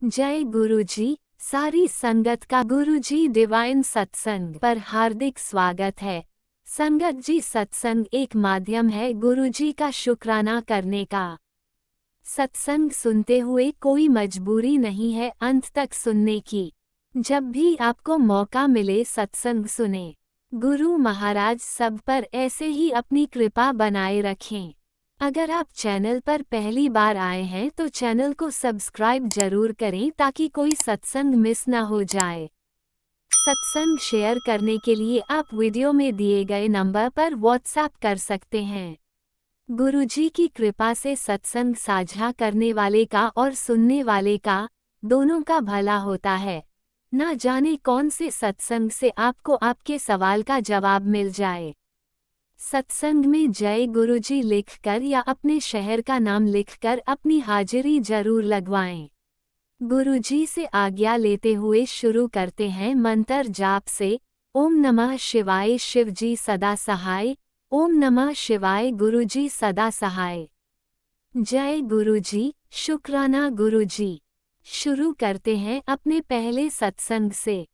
जय गुरुजी। सारी संगत का गुरुजी डिवाइन सत्संग पर हार्दिक स्वागत है। संगत जी, सत्संग एक माध्यम है गुरुजी का शुक्राना करने का। सत्संग सुनते हुए कोई मजबूरी नहीं है अंत तक सुनने की। जब भी आपको मौका मिले सत्संग सुने। गुरु महाराज सब पर ऐसे ही अपनी कृपा बनाए रखें। अगर आप चैनल पर पहली बार आए हैं तो चैनल को सब्सक्राइब जरूर करें ताकि कोई सत्संग मिस ना हो जाए। सत्संग शेयर करने के लिए आप वीडियो में दिए गए नंबर पर व्हाट्सएप कर सकते हैं। गुरुजी की कृपा से सत्संग साझा करने वाले का और सुनने वाले का, दोनों का भला होता है। ना जाने कौन से सत्संग से आपको आपके सवाल का जवाब मिल जाए। सत्संग में जय गुरुजी लिखकर या अपने शहर का नाम लिखकर अपनी हाजिरी जरूर लगवाएं। गुरुजी से आज्ञा लेते हुए शुरू करते हैं मंत्र जाप से। ओम नमः शिवाय शिवजी सदा सहाय। ओम नमः शिवाय गुरुजी सदा सहाय। जय गुरुजी, शुक्राना गुरुजी। शुरू करते हैं अपने पहले सत्संग से।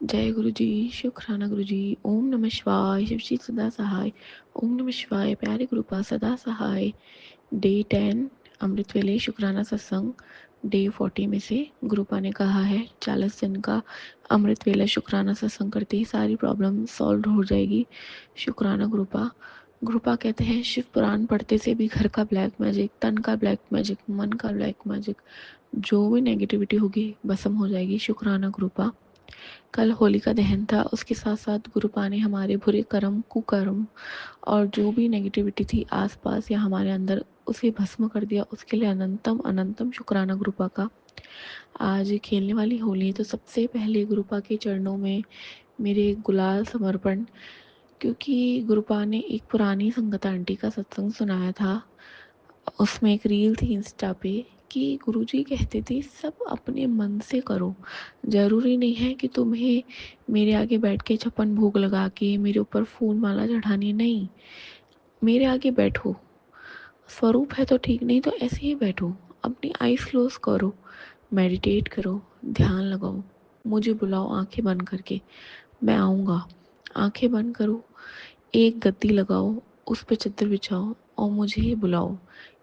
जय गुरु जी, शुक्राना गुरु जी। ओम नमः शिवाय, शिव जी सदा सहाय। ओम नमः शिवाय, प्यारे गुरुपा सदा सहाय। डे 10 अमृत वेले शुक्राना सत्संग। डे 40 में से गुरुपा ने कहा है 40 दिन का अमृत वेला शुक्राना सत्संग करते ही सारी प्रॉब्लम सॉल्व हो जाएगी। शुक्राना गुरुपा। गुरुपा कहते हैं शिव पुराण पढ़ते से भी घर का ब्लैक मैजिक, तन का ब्लैक मैजिक, मन का ब्लैक मैजिक, जो भी नेगेटिविटी होगी भस्म हो जाएगी। शुक्राना गुरुपा। कल होलिका दहन था, उसके साथ साथ गुरुपा ने हमारे बुरे कर्म, कुकर्म और जो भी नेगेटिविटी थी आसपास या हमारे अंदर उसे भस्म कर दिया। उसके लिए अनंतम अनंतम शुक्राना गुरुपा का। आज खेलने वाली होली है तो सबसे पहले गुरुपा के चरणों में मेरे गुलाल समर्पण, क्योंकि गुरुपा ने एक पुरानी संगत आंटी का सत्संग सुनाया था। उसमें एक रील थी इंस्टा पे कि गुरुजी कहते थे सब अपने मन से करो। ज़रूरी नहीं है कि तुम्हें मेरे आगे बैठ के 56 भोग लगा के मेरे ऊपर फूल माला चढ़ानी, नहीं। मेरे आगे बैठो, स्वरूप है तो ठीक, नहीं तो ऐसे ही बैठो, अपनी आईज क्लोज करो, मेडिटेट करो, ध्यान लगाओ, मुझे बुलाओ आंखें बंद करके, मैं आऊँगा। आंखें बंद करो, एक गद्दी लगाओ, उस पर चद्दर बिछाओ और मुझे बुलाओ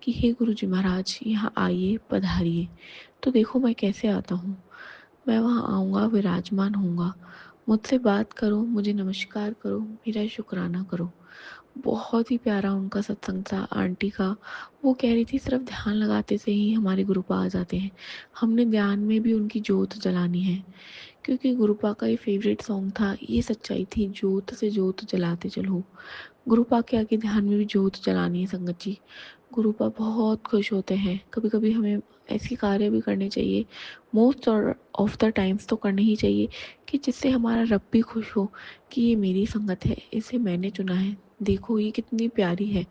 कि हे गुरुजी महाराज यहाँ आइए, पधारिए। तो देखो मैं कैसे आता हूँ। मैं वहाँ आऊँगा, विराजमान होऊंगा, मुझसे बात करो, मुझे नमस्कार करो, मेरा शुक्राना करो। बहुत ही प्यारा उनका सत्संग था आंटी का। वो कह रही थी सिर्फ ध्यान लगाते से ही हमारे गुरुपा आ जाते हैं, हमने ध्यान में भी उनकी जोत जलानी है। क्योंकि गुरुपा का ये फेवरेट सॉन्ग था, ये सच्चाई थी, जोत से जोत जलाते चलो। गुरुपा के आगे ध्यान में भी जोत जलानी है संगत जी। गुरुपा बहुत खुश होते हैं। कभी कभी हमें ऐसी कार्य भी करने चाहिए, मोस्ट ऑफ द टाइम्स तो करने ही चाहिए, कि जिससे हमारा रब भी खुश हो कि ये मेरी संगत है, इसे मैंने चुना है, देखो ये कितनी प्यारी है,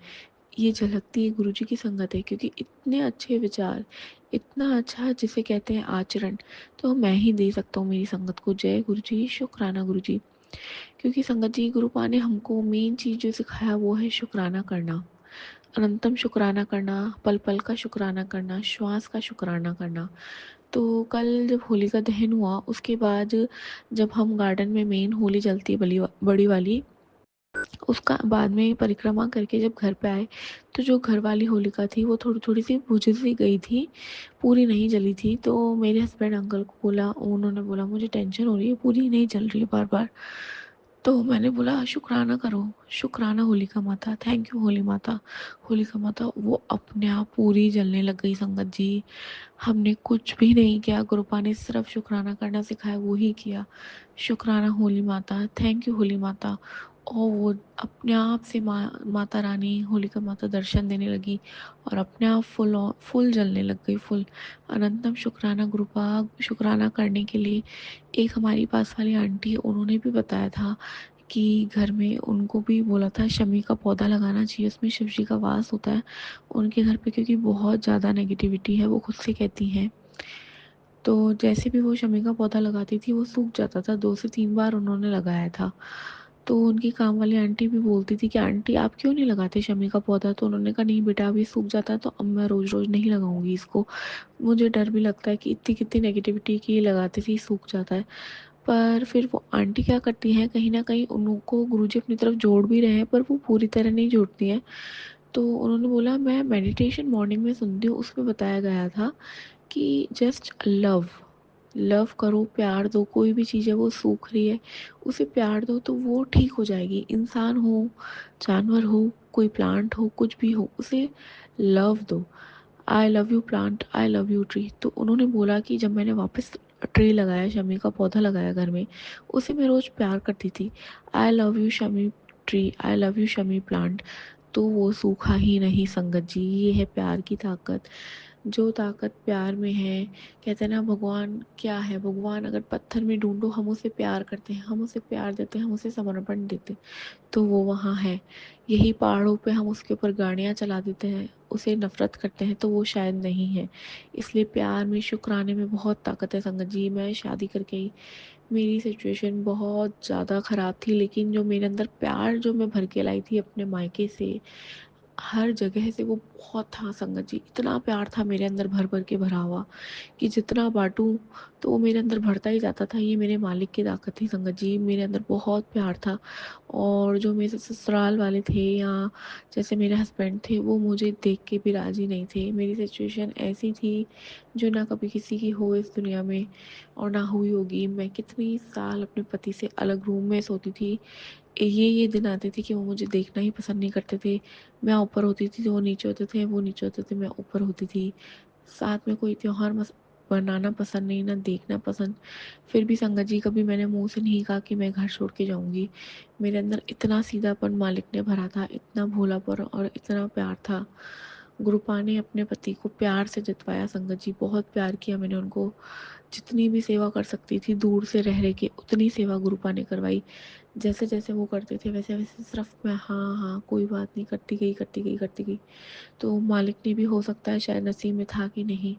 ये झलकती है गुरुजी की संगत है। क्योंकि इतने अच्छे विचार, इतना अच्छा जिसे कहते हैं आचरण, तो मैं ही दे सकता हूँ मेरी संगत को। जय गुरुजी, शुक्राना गुरुजी। क्योंकि संगत जी गुरुपा ने हमको मेन चीज़ जो सिखाया वो है शुक्राना करना, अनंतम शुक्राना करना, पल पल का शुक्राना करना, श्वास का शुक्राना करना। तो कल जब होली का दहन हुआ उसके बाद जब हम गार्डन में मेन होली जलती है बड़ी वाली, उसका बाद में परिक्रमा करके जब घर पे आए तो जो घर वाली होलिका थी वो थोड़ी थोड़ी सी बुझ सी गई थी, पूरी नहीं जली थी। तो मेरे हस्बैंड अंकल को बोला, उन्होंने बोला मुझे टेंशन हो रही है, पूरी नहीं जल रही है बार बार। तो मैंने बोला शुक्राना करो, शुक्राना होलिका माता, थैंक यू होली माता, होलिका माता। वो अपने आप पूरी जलने लग गई संगत जी। हमने कुछ भी नहीं किया, गुरुपा ने सिर्फ शुक्राना करना सिखाया, वो ही किया। शुक्राना होली माता, थैंक यू होली माता। और वो अपने आप से माता रानी होलिका माता दर्शन देने लगी और अपने आप फुल जलने लग गई, फुल। अनंतम शुक्राना गुरुपा। शुक्राना करने के लिए एक हमारी पास वाली आंटी, उन्होंने भी बताया था कि घर में उनको भी बोला था शमी का पौधा लगाना चाहिए, उसमें शिव जी का वास होता है उनके घर पे, क्योंकि बहुत ज़्यादा नेगेटिविटी है, वो खुद से कहती हैं। तो जैसे भी वो शमी का पौधा लगाती थी वो सूख जाता था, 2 से 3 बार उन्होंने लगाया था। तो उनकी काम वाली आंटी भी बोलती थी कि आंटी आप क्यों नहीं लगाते शमी का पौधा, तो उन्होंने कहा नहीं बेटा अभी सूख जाता है तो अब मैं रोज़ रोज़ नहीं लगाऊंगी इसको, मुझे डर भी लगता है कि इतनी कितनी नेगेटिविटी की लगाते थे सूख जाता है। पर फिर वो आंटी क्या करती हैं, कहीं न कहीं उनको गुरुजी अपनी तरफ जोड़ भी रहे हैं पर वो पूरी तरह नहीं जोड़ती हैं। तो उन्होंने बोला मैं मेडिटेशन मॉर्निंग में सुनती हूँ, उसमें बताया गया था कि जस्ट लव, लव करो, प्यार दो, कोई भी चीज़ है वो सूख रही है उसे प्यार दो तो वो ठीक हो जाएगी। इंसान हो, जानवर हो, कोई प्लांट हो, कुछ भी हो, उसे लव दो। I love you plant, I love you tree. तो उन्होंने बोला कि जब मैंने वापस ट्री लगाया, शमी का पौधा लगाया घर में, उसे मैं रोज़ प्यार करती थी, I love you Shami tree, I love you Shami plant, तो वो सूखा ही नहीं संगत जी। ये है प्यार की ताकत, जो ताकत प्यार में है। कहते हैं ना भगवान क्या है, भगवान अगर पत्थर में ढूंढो हम उसे प्यार करते हैं, हम उसे प्यार देते हैं, हम उसे समर्पण देते हैं तो वो वहाँ है। यही पहाड़ों पे हम उसके ऊपर गाड़ियाँ चला देते हैं, उसे नफरत करते हैं तो वो शायद नहीं है। इसलिए प्यार में, शुक्राने में बहुत ताकत है संगत जी। मैं शादी करके ही, मेरी सिचुएशन बहुत ज़्यादा ख़राब थी, लेकिन जो मेरे अंदर प्यार जो मैं भर के लाई थी अपने मायके से, हर जगह से, वो बहुत था संगत जी। इतना प्यार था मेरे अंदर भर भर के भरा हुआ कि जितना बांटूं तो वो मेरे अंदर भरता ही जाता था। ये मेरे मालिक की ताकत थी संगत जी, मेरे अंदर बहुत प्यार था। और जो मेरे ससुराल वाले थे या जैसे मेरे हस्बैंड थे, वो मुझे देख के भी राज़ी नहीं थे। मेरी सिचुएशन ऐसी थी जो ना कभी किसी की हो इस दुनिया में और ना हुई होगी। मैं कितनी साल अपने पति से अलग रूम में सोती थी। ये दिन आते थे कि वो मुझे देखना ही पसंद नहीं करते थे। मैं ऊपर होती थी तो वो नीचे होते थे, वो नीचे होते थे मैं ऊपर होती थी। साथ में कोई त्योहार बनाना पसंद नहीं, ना देखना पसंद। फिर भी संगत जी कभी मैंने मुंह से नहीं कहा कि मैं घर छोड़ के जाऊंगी। मेरे अंदर इतना सीधापन मालिक ने भरा था, इतना भोलापन और इतना प्यार था। गुरुपा ने अपने पति को प्यार से जतवाया संगत जी, बहुत प्यार किया मैंने उनको। जितनी भी सेवा कर सकती थी दूर से रह रह के उतनी सेवा गुरुपा ने करवाई। जैसे जैसे वो करते थे वैसे वैसे सिर्फ मैं हाँ हाँ कोई बात नहीं करती गई करती गई करती गई। तो मालिक ने भी हो सकता है शायद नसीब में था कि नहीं,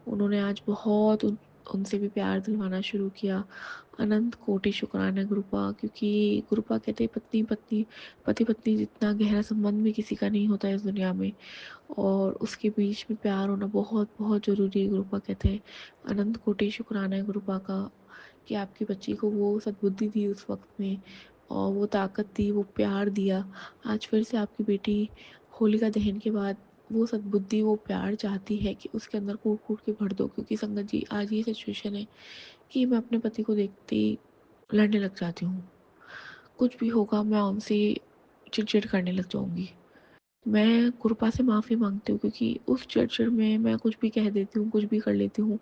उन्होंने आज बहुत उनसे भी प्यार दिलवाना शुरू किया। अनंत कोटि शुक्राना गुरुपा, क्योंकि गुरुपा कहते हैं पत्नी पत्नी, पति पत्नी जितना गहरा संबंध भी किसी का नहीं होता इस दुनिया में, और उसके बीच में प्यार होना बहुत बहुत ज़रूरी है। गुरुपा कहते हैं अनंत कोटि शुक्राना है गुरुपा का कि आपकी बच्ची को वो सद्बुद्धि दी उस वक्त में, और वो ताकत दी, वो प्यार दिया। आज फिर से आपकी बेटी होलिका दहन के बाद वो सद्बुद्धि, वो प्यार चाहती है कि उसके अंदर कूट कूट के भर दो। क्योंकि संगत जी आज ये सिचुएशन है कि मैं अपने पति को देखते ही लड़ने लग जाती हूँ। कुछ भी होगा मैं उनसे चिड़चिड़ करने लग जाऊंगी। मैं कृपा से माफ़ी मांगती हूँ क्योंकि उस चिड़चिड़ में मैं कुछ भी कह देती हूँ, कुछ भी कर लेती हूँ।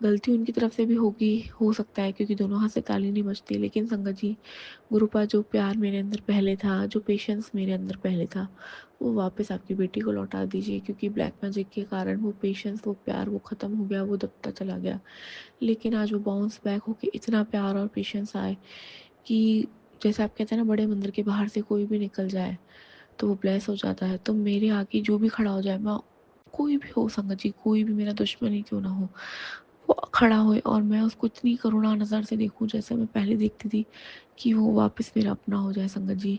गलती उनकी तरफ से भी होगी, हो सकता है, क्योंकि दोनों हाथ से ताली नहीं बजती। लेकिन संगत जी गुरुपा जो प्यार मेरे अंदर पहले था, जो पेशेंस मेरे अंदर पहले था, वो वापस आपकी बेटी को लौटा दीजिए। क्योंकि ब्लैक मैजिक के कारण वो पेशेंस, वो प्यार, वो ख़त्म हो गया, वो दबता चला गया। लेकिन आज वो बाउंस बैक होके इतना प्यार और पेशेंस आए कि जैसे आप कहते हैं ना बड़े मंदिर के बाहर से कोई भी निकल जाए तो वो ब्लेस हो जाता है। तो मेरे आगे जो भी खड़ा हो जाए, मैं कोई भी हो संगत जी, कोई भी मेरा दुश्मन ही क्यों ना हो, वो खड़ा होए और मैं उसको इतनी करुणा नज़र से देखूं जैसे मैं पहले देखती थी, कि वो वापस मेरा अपना हो जाए संगत जी।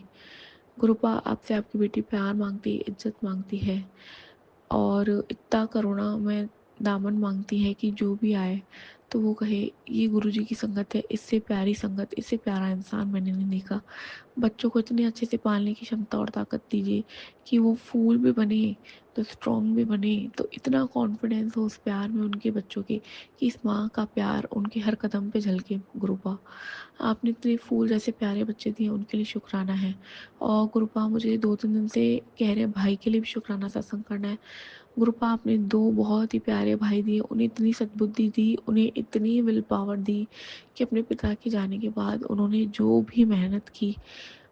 गुरुपा आपसे आपकी बेटी प्यार मांगती है, इज्जत मांगती है, और इतना करुणा में दामन मांगती है कि जो भी आए तो वो कहे ये गुरुजी की संगत है, इससे प्यारी संगत, इससे प्यारा इंसान मैंने नहीं देखा। बच्चों को इतने अच्छे से पालने की क्षमता और ताकत दीजिए कि वो फूल भी बने तो स्ट्रॉन्ग भी बने, तो इतना कॉन्फिडेंस हो उस प्यार में उनके बच्चों के कि इस माँ का प्यार उनके हर कदम पे झलके। गुरुपा आपने इतने फूल जैसे प्यारे बच्चे दिए, उनके लिए शुक्राना है। और गुरुपा मुझे 2-3 दिन से कह रहे हैं भाई के लिए भी शुक्राना सत्संग करना है। गुरुपा आपने 2 बहुत ही प्यारे भाई दिए, उन्हें इतनी सद्बुद्धि दी, उन्हें इतनी विल पावर दी कि अपने पिता के जाने के बाद उन्होंने जो भी मेहनत की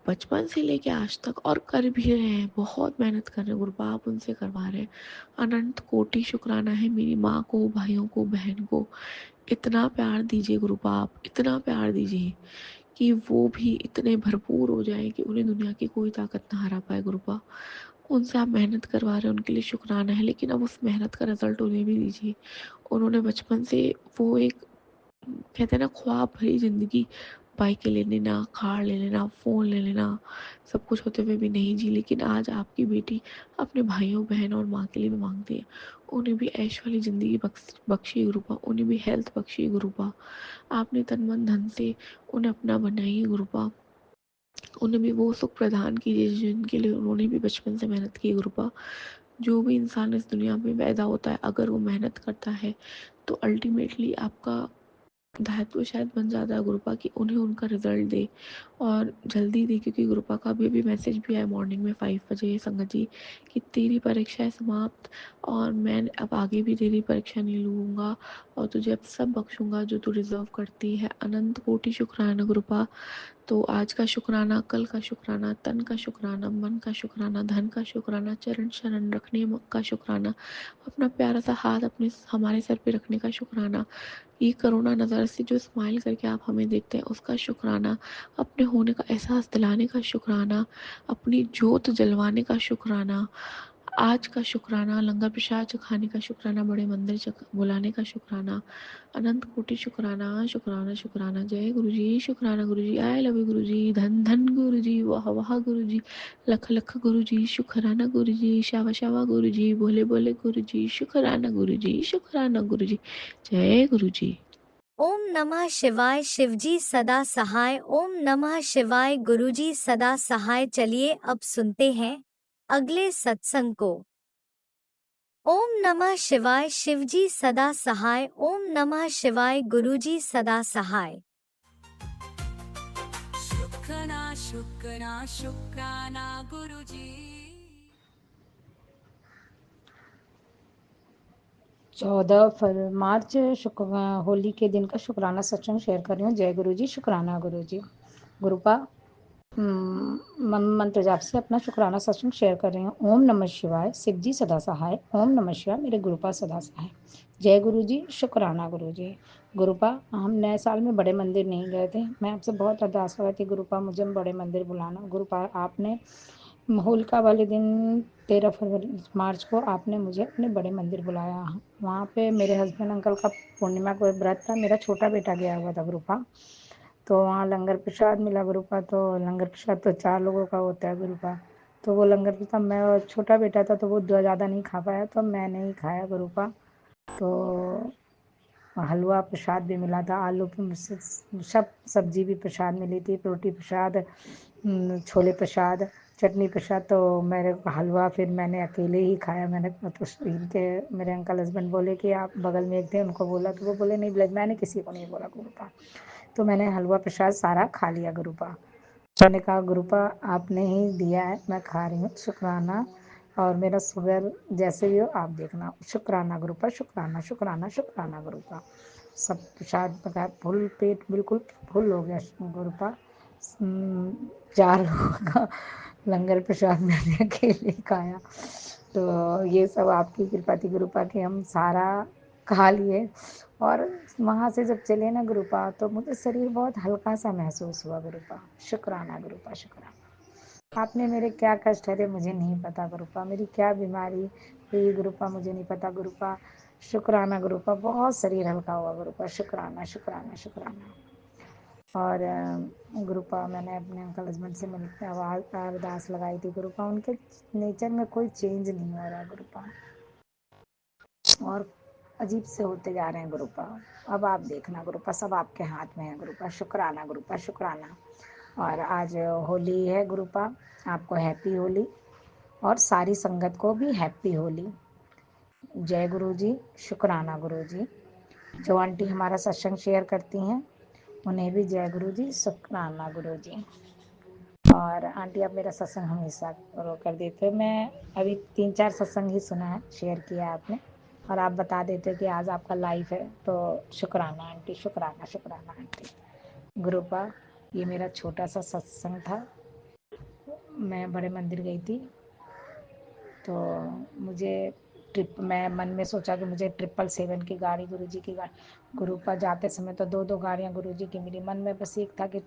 बचपन से लेके आज तक, और कर भी रहे हैं, बहुत मेहनत कर रहे हैं गुरुपा, आप उनसे करवा रहे हैं। अनंत कोटि शुक्राना है मेरी माँ को, भाइयों को, बहन को। इतना प्यार दीजिए गुरुपा, आप इतना प्यार दीजिए कि वो भी इतने भरपूर हो जाए कि उन्हें दुनिया की कोई ताकत ना हरा पाए। गुरुपा उनसे आप मेहनत करवा रहे हैं, उनके लिए शुक्राना है, लेकिन अब उस मेहनत का रिजल्ट उन्हें भी दीजिए। उन्होंने बचपन से वो एक कहते हैं ना ख्वाब भरी ज़िंदगी बाइकें ले लेना, कार ले लेना, फ़ोन ले लेना, सब कुछ होते हुए भी नहीं जी, लेकिन आज आपकी बेटी अपने भाइयों बहन और माँ के लिए भी मांगती है। उन्हें भी ऐश वाली ज़िंदगी बख्शी गुरुपा, उन्हें भी हेल्थ बख्शी गुरुपा। आपने तन मन धन से उन्हें अपना बनाई गुरुपा। उन्हें भी वो सुख प्रदान कीजिए जिनके लिए उन्होंने भी बचपन से मेहनत की गुरुपा। जो भी इंसान इस दुनिया में पैदा होता है, अगर वो मेहनत करता है तो अल्टीमेटली आपका दायित्व शायद बन जाता है गुरुपा कि उन्हें उनका रिजल्ट दे और जल्दी दे, क्योंकि गुरुपा का अभी मैसेज भी आया मॉर्निंग में 5 बजे संगत जी कि तेरी परीक्षा है समाप्त और मैं अब आगे भी तेरी परीक्षा नहीं लूँगा और तुझे अब सब बख्शूंगा जो तू डिजर्व करती है। अनंत कोटि शुक्राना गुरुपा। तो आज का शुक्राना, कल का शुक्राना, तन का शुक्राना, मन का शुक्राना, धन का शुक्राना, चरण शरण रखने का शुक्राना, अपना प्यारा सा हाथ अपने हमारे सर पे रखने का शुक्राना, ये करुणा नज़र से जो स्माइल करके आप हमें देखते हैं उसका शुक्राना, अपने होने का एहसास दिलाने का शुक्राना, अपनी जोत जलवाने का शुक्राना, आज का शुक्राना, लंगर प्रसाद चखाने का शुक्राना, बड़े मंदिर बुलाने का शुक्राना, अनंत कोटि शुक्राना शुक्राना शुक्राना। जय गुरु जी, शुक्राना गुरु जी, आई लव यू गुरु जी, धन धन गुरु जी, वाह वाह गुरु जी, लख लख गुरु जी, शुक्राना गुरु जी, शावा शावा गुरु जी, बोले बोले गुरु जी, शुक्राना गुरु जी, शुक्राना गुरु जी। जय गुरु जी। ओम नमः शिवाय। शिवजी सदा सहाय। ओम नमः शिवाय। गुरुजी सदा सहाय। चलिए अब सुनते हैं अगले सत्संग को। ओम नमः शिवाय। शिवजी सदा सहाय। ओम नमः शिवाय। गुरुजी सदा सहाय। शुक्राना शुक्राना शुक्राना गुरुजी। 14 मार्च होली के दिन का शुक्राना सत्संग शेयर कर रही हूँ। जय गुरु जी, शुक्राना गुरु जी। गुरुपा मंत्र जाप से अपना शुक्राना सत्संग शेयर कर रही हूँ। ओम नमः शिवाय। शिव जी सदा सहाय। ओम नमः शिवाय। मेरे गुरुपा सदा सहाय। जय गुरु जी, शुक्राना गुरु जी। गुरुपा, हम नए साल में बड़े मंदिर नहीं गए थे। मैं आपसे बहुत अरदास कर रही थी गुरुपा मुझे बड़े मंदिर बुलाना। गुरुपा, आपने होलिका वाले दिन 13 मार्च को आपने मुझे अपने बड़े मंदिर बुलाया। वहाँ पे मेरे हस्बैंड अंकल का पूर्णिमा को व्रत था। मेरा छोटा बेटा गया हुआ था गुरुपा, तो वहाँ लंगर प्रसाद मिला गुरुपा। तो लंगर प्रसाद तो 4 लोगों का होता है गुरुपा। तो वो लंगर प्रसाद, मैं और छोटा बेटा था तो वो ज़्यादा नहीं खा पाया, तो मैंने ही खाया गुरुपा। तो हलवा प्रसाद भी मिला था, आलू सब सब्जी भी प्रसाद मिली थी, रोटी प्रसाद, छोले प्रसाद, चटनी प्रसाद। तो मेरे को हलवा फिर मैंने अकेले ही खाया। मैंने तो इनके मेरे अंकल हस्बैंड बोले कि आप बगल में एक थे उनको बोला, तो वो बोले नहीं, मैंने किसी को नहीं बोला गुरुपा। तो मैंने हलवा प्रसाद सारा खा लिया गुरुपा। मैंने कहा गुरुपा आपने ही दिया है, मैं खा रही हूँ, शुक्राना। और मेरा शुगर जैसे भी हो आप देखना। शुक्राना गुरुपा, शुक्राना शुक्राना शुक्राना गुरुपा। सब प्रसाद पका फुल पेट बिल्कुल फुल हो गया गुरुपा। 4 लोगों का लंगर प्रसाद मैंने अकेले खाया। तो ये सब आपकी कृपा थी गुरुपा कि हम सारा खा लिए। और वहाँ से जब चले ना गुरुपा, तो मुझे शरीर बहुत हल्का सा महसूस हुआ गुरुपा। शुक्राना गुरुपा, शुक्राना। आपने मेरे क्या कष्ट हरे मुझे नहीं पता गुरुपा, मेरी क्या बीमारी हुई गुरुपा मुझे नहीं पता गुरुपा। शुक्राना गुरुपा, बहुत शरीर हल्का हुआ गुरुपा। शुक्राना शुक्राना शुक्राना। और गुरुपा, मैंने अपने अंकल हस्बैंड से मिलकर अरदास लगाई थी गुरुपा, उनके नेचर में कोई चेंज नहीं हो रहा गुरुपा, और अजीब से होते जा रहे हैं गुरुपा। अब आप देखना गुरुपा, सब आपके हाथ में है गुरुपा। शुक्राना गुरुपा, शुक्राना। और आज होली है गुरुपा, आपको हैप्पी होली, और सारी संगत को भी हैप्पी होली। जय गुरु जी, शुक्राना गुरु जी। जो आंटी हमारा सत्संग शेयर करती हैं उन्हें भी जय गुरु जी, शुक्राना गुरु जी। और आंटी आप मेरा सत्संग हमेशा फॉलो कर देते हो। मैं अभी 3-4 सत्संग ही सुना है, शेयर किया है आपने, और आप बता देते हो कि आज आपका लाइव है, तो शुक्राना आंटी, शुक्राना शुक्राना आंटी। गुरुपा, ये मेरा छोटा सा सत्संग था। मैं बड़े मंदिर गई थी, तो मुझे मैं मन में सोचा कि मुझे 777 की गाड़ी, गुरुजी की गाड़ी, गुरुपा जाते समय तो 2-2 गाड़ियाँ गुरुजी की मिली। मन में बस एक था कि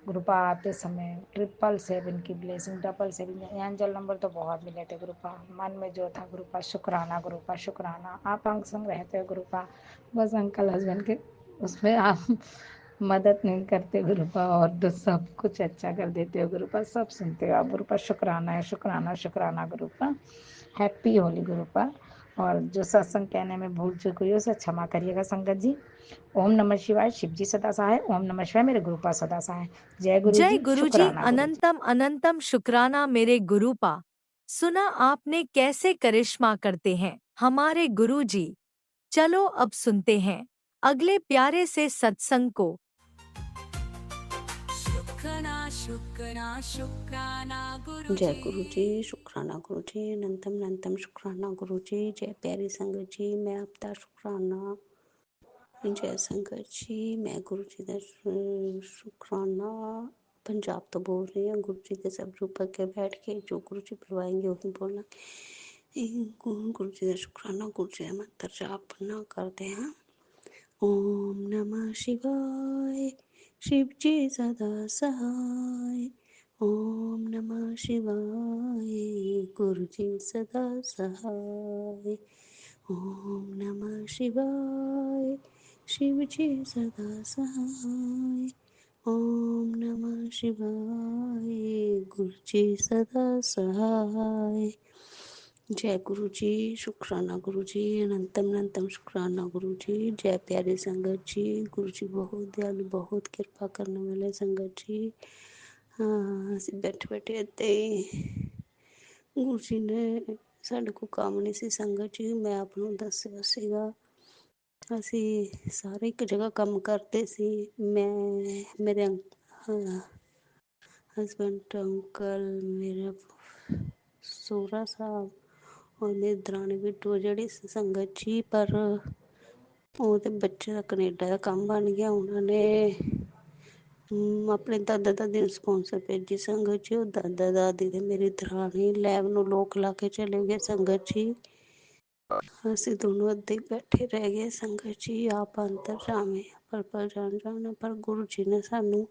गुरुपा आते समय 777 की ब्लेसिंग, 777 एंजल नंबर तो बहुत मिले थे गुरुपा। मन में जो था गुरुपा, शुक्राना गुरुपा, शुक्राना। आप अंग संग रहते हो गुरुपा, बस अंकल हस्बैंड के उसमें आप मदद नहीं करते गुरुपा, और तो सब कुछ अच्छा कर देते हो गुरुपा, सब सुनते हो आप गुरुपा। शुक्राना है, शुक्राना शुक्राना गुरुपा। हैप्पी होली गुरुपा। और जो सत्संग कहने में भूल चूक हुई उसे क्षमा करिएगा संगत जी। ओम नमः शिवाय। शिव जी सदा सहाय। ओम नमः शिवाय। मेरे गुरुपा सदा सहाय। जय गुरु जय जी। गुरुजी। शुक्राना गुरु जी। अनंतम अनंतम शुक्राना मेरे गुरुपा। सुना आपने कैसे करिश्मा करते हैं हमारे गुरुजी। चलो अब सुनते हैं अगले प्यारे से सत्संग को। शुक्राना शुक्राना शुक्राना गुरु जय जी। गुरु जी। शुक्राना गुरु जी। अनंतम अनंतम शुक्राना गुरु जी। जय प्यारी संगत जी, मैं आपका शुक्राना। जय संगत जी, मैं गुरु जी का शुक्राना। पंजाब तो बोल रही हूँ। गुरु जी के सब रूप के बैठ के जो गुरु जी बुलवाएंगे वही बोलना। गुरु जी का शुक्राना। गुरु जी का मंत्र जाप ना करते हैं। ओम नमः शिवाय। शिव जी सदा सहाय। ओम नमः शिवाय। गुरु जी सदा सहाय। ओम नमः शिवाय। शिव जी सदा सहाय। ओम नमः शिवाय। गुरु जी सदा सहाय। जय गुरु जी। शुक्राना गुरु जी। अनंतम अनंतम शुक्राना गुरु जी। जय प्यारे संगत जी। गुरु जी बहुत दयालु, बहुत किरपा करने वाले संगत जी। हाँ, ਅਸੀਂ ਬੈਠੇ ਬੈਠੇ ਇੱਥੇ ਗੁਰੂ ਜੀ ਨੇ ਸਾਡੇ ਕੋਲ ਕੰਮ ਨਹੀਂ ਸੀ ਸੰਗਤ ਜੀ, ਮੈਂ ਆਪ ਨੂੰ ਦੱਸਿਆ ਸੀਗਾ। ਅਸੀਂ ਸਾਰੇ ਇੱਕ ਜਗ੍ਹਾ ਕੰਮ ਕਰਦੇ ਸੀ। ਮੈਂ ਮੇਰੇ ਹਸਬੈਂਡ, ਅੰਕਲ, ਮੇਰਾ ਸੋਹਰਾ ਸਾਹਿਬ ਔਰ ਮੇਰੀ ਦਰਾਣੀ ਬਿੱਟੂ ਜਿਹੜੀ ਸੀ ਸੰਗਤ ਜੀ। ਪਰ ਉਹਦੇ ਬੱਚੇ ਦਾ ਕਨੇਡਾ ਦਾ ਕੰਮ ਬਣ ਗਿਆ। ਉਹਨਾਂ ਨੇ ਆਪਣੇ ਦਾਦਾ ਦਾਦੀ ਨੂੰ ਸਪੋਂਸਰ ਭੇਜੀ ਸੰਗਤ ਜੀ। ਉਹ ਦਾਦਾ ਦਾਦੀ ਤੇ ਮੇਰੀ ਦਰਾਣੀ ਲੈਬ ਨੂੰ ਲੋਕ ਲਾ ਕੇ ਚਲੇ ਗਏ ਸੰਗਤ ਜੀ। ਅਸੀਂ ਦੋਨੋਂ ਅੱਧੇ ਹੀ ਬੈਠੇ ਰਹਿ ਗਏ ਸੰਗਤ ਜੀ। ਆਪ ਅੰਦਰ ਜਾਵੇਂ ਪਰ ਜਾਣਾ, ਪਰ ਗੁਰੂ ਜੀ ਨੇ ਸਾਨੂੰ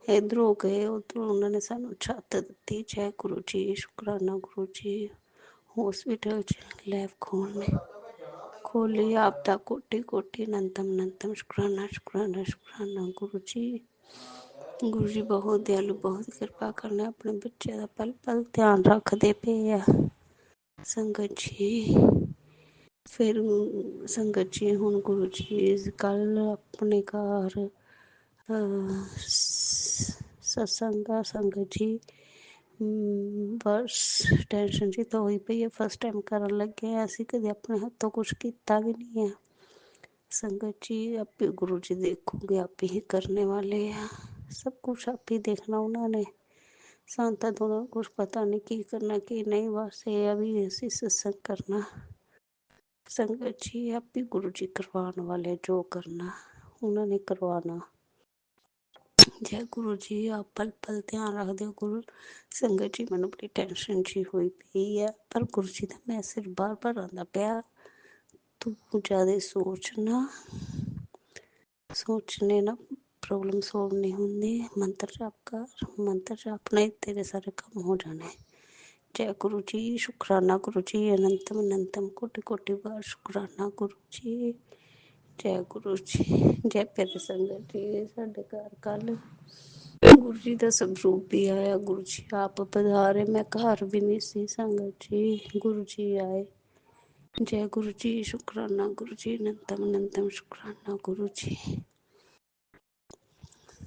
ਇੱਧਰੋਂ ਗਏ ਉੱਧਰੋਂ ਉਹਨਾਂ ਨੇ ਸਾਨੂੰ ਛੱਤ ਦਿੱਤੀ। ਜੈ ਗੁਰੂ ਜੀ। ਸ਼ੁਕਰਾਨਾ ਗੁਰੂ ਜੀ। हॉस्पिटल च लैब खोली आपदा कोटि कोटि अनंतम अनंतम शुक्राना शुक्राना शुक्राना गुरु जी बहुत दयालु, बहुत कृपा करना। अपने बच्चे का पल पल ध्यान रखते पे आ संगत जी। फिर संगत जी हुण गुरु जी कल अपने घर सत्संग का संगत जी। बस टेंशन जी तो होई पई है। फर्स्ट टाइम करन लगे हैं। असीं कदे अपने हत्थों कुछ कीता भी नहीं है संगत जी। आप ही गुरु जी देखोगे, आप ही करने वाले हैं सब कुछ। आप ही देखना उन्होंने। ਸਾਨੂੰ ਤਾਂ ਦੋਨਾਂ ਨੂੰ ਕੁਛ ਪਤਾ ਨਹੀਂ ਕੀ ਕਰਨਾ ਕੀ ਨਹੀਂ। ਬਸ ਇਹ ਆ ਵੀ ਅਸੀਂ ਸਤਸੰਗ ਕਰਨਾ ਸੰਗਤ ਜੀ। ਆਪ ਹੀ ਗੁਰੂ ਜੀ ਕਰਵਾਉਣ ਵਾਲੇ, ਜੋ ਕਰਨਾ ਉਹਨਾਂ ਨੇ ਕਰਵਾਉਣਾ। ਜੈ ਗੁਰੂ ਜੀ। ਆਪ ਪਲ ਪਲ ਧਿਆਨ ਰੱਖਦੇ ਹੋ ਗੁਰੂ ਸੰਗਤ ਜੀ। ਮੈਨੂੰ ਬੜੀ ਟੈਨਸ਼ਨ ਜੀ ਹੋਈ ਪਈ ਹੈ। ਪਰ ਗੁਰੂ ਜੀ ਦਾ ਮੈਸੇਜ ਬਾਰ ਬਾਰ ਆਉਂਦਾ ਪਿਆ, ਤੂੰ ਜ਼ਿਆਦਾ ਸੋਚਣਾ, सोचने ना प्रॉब्लम सॉल्व नहीं होंगी। मंत्र जाप कर, मंत्र जाप नहीं तेरे सारे काम हो जाने। जय गुरु जी। शुक्राना गुरु जी। अनंतम अनंतम कोटि कोटि बार शुक्राना गुरु जी। जय गुरु जी। जय प्यारे संगत जी। साढ़े घर कल गुरु जी का स्वरूप भी आया। गुरु जी आप पधारे, मैं घर भी नहीं सी संगत जी। गुरु जी आए। जय गुरु जी। शुक्राना गुरु जी। अनंतम अनंतम शुक्राना गुरु जी।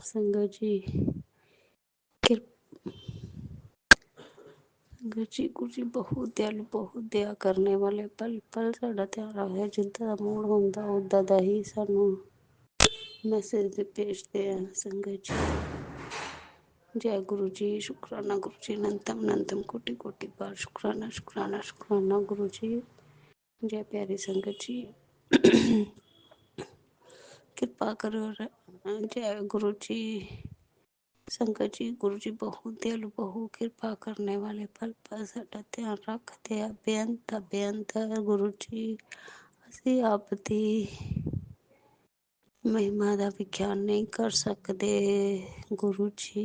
संगत जी संगत जी गुरु जी बहुत दयालु, बहुत दया करने वाले। पल पल साਡਾ ਧਿਆਨ ਰੱਖਦੇ। ਜਿੱਦਾਂ ਦਾ ਮੂਡ ਹੁੰਦਾ ਉੱਦਾਂ ਦਾ ਹੀ ਸਾਨੂੰ ਮੈਸੇਜ ਭੇਜਦੇ ਆ ਸੰਗਤ जी। जय गुरु जी। शुक्राना गुरु जी। अनंतम अनंतम कोटि कोटि बार शुक्राना शुक्राना शुक्राना गुरु जी। जय प्यारी संगत जी। कृपा करो। जय गुरु जी। संगत जी गुरु जी बहुत दयालु, बहुत कृपा करने वाले। पल पल साਡਾ ਧਿਆਨ ਰੱਖਦੇ ਆ। ਬੇਅੰਤ ਗੁਰੂ ਜੀ। ਅਸੀਂ ਆਪ ਦੀ ਮਹਿਮਾ ਦਾ ਵਿਖਿਆਨ ਨਹੀਂ ਕਰ ਸਕਦੇ गुरु जी।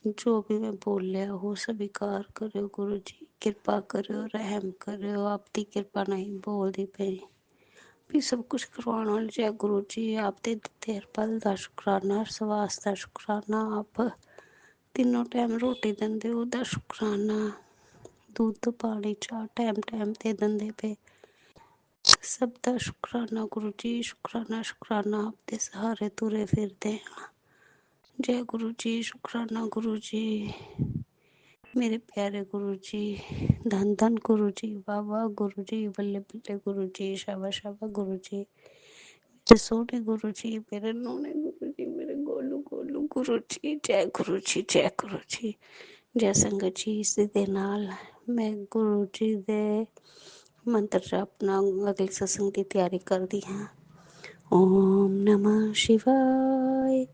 जो भी मैं बोलिया वो स्वीकार करो गुरु जी। कृपा करो, रहम करो। आपकी कृपा नहीं बोलती पई, भी सब कुछ करवाने वाले जय गुरु जी। आप दे देते हर पल दा शुकराना, सवास दा शुकराना। आप तीनों टाइम रोटी दिंदे ओह्दा शुकराना। दुद्ध पानी चाह् टाइम टाइम ते दिंदे पे सब दा शुकराना गुरु जी। शुकराना शुकराना, आप दे सहारे तुरे फिरदे हैं। जय गुरु जी, शुकराना गुरु जी, मेरे प्यारे गुरु जी। धन धन गुरु जी, वाह वाह गुरु जी, बल्ले बल्ले गुरु जी, शाबाश शाबाश गुरु जी, मेरे सोने गुरु जी, मेरे नोने गुरु जी, मेरे गोलू गोलू गुरु जी। जय गुरु जी, जय गुरु जी, जय संगत जी। इस दे नाल मैं गुरु जी दे मंत्र जाप नाल अगले सत्संग की तैयारी करदी हाँ। ओम नमः शिवाय,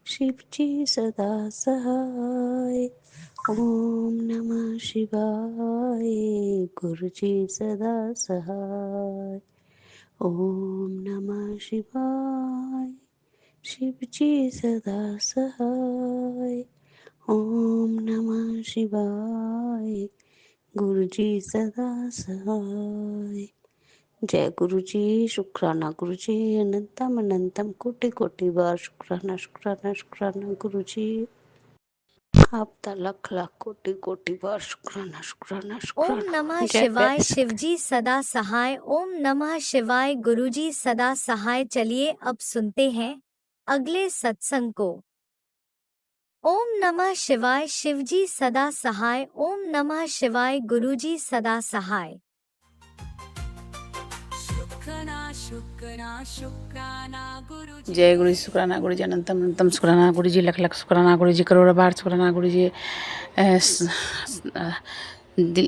शिव जी सदा सहाय। ओम नमः शिवाय, गुरु जी सदा सहाय। ओम नमः शिवाय, शिव जी सदा सहाय। ओम नमः शिवाय, गुरु जी सदा सहाय। जय गुरु जी, शुक्राना गुरु जी, अनंतम अनंतम कोटि कोटि बार शुक्राना शुक्राना शुक्राना गुरु जी। आपका लख लाख कोटि कोटि बार शुक्राना शुक्राना ओम शुक्राना। नमः जय शिवाय, प्यारे शिवजी सदा सहाय। ओम नमः शिवाय, गुरुजी सदा सहाय। चलिए अब सुनते हैं अगले सत्संग को। ओम नमः शिवाय, शिवजी सदा सहाय। ओम नमः शिवाय, गुरुजी सदा सहाय। शुक्राना शुक्राना शुक्राना गुरु जी। जय गुरु जी, शुक्राना गुरु जी, अनंतम अनंतम शुक्राना गुरु जी, लख लख शुक्राना गुरु जी, करोड़ बार शुक्राना गुरु जी।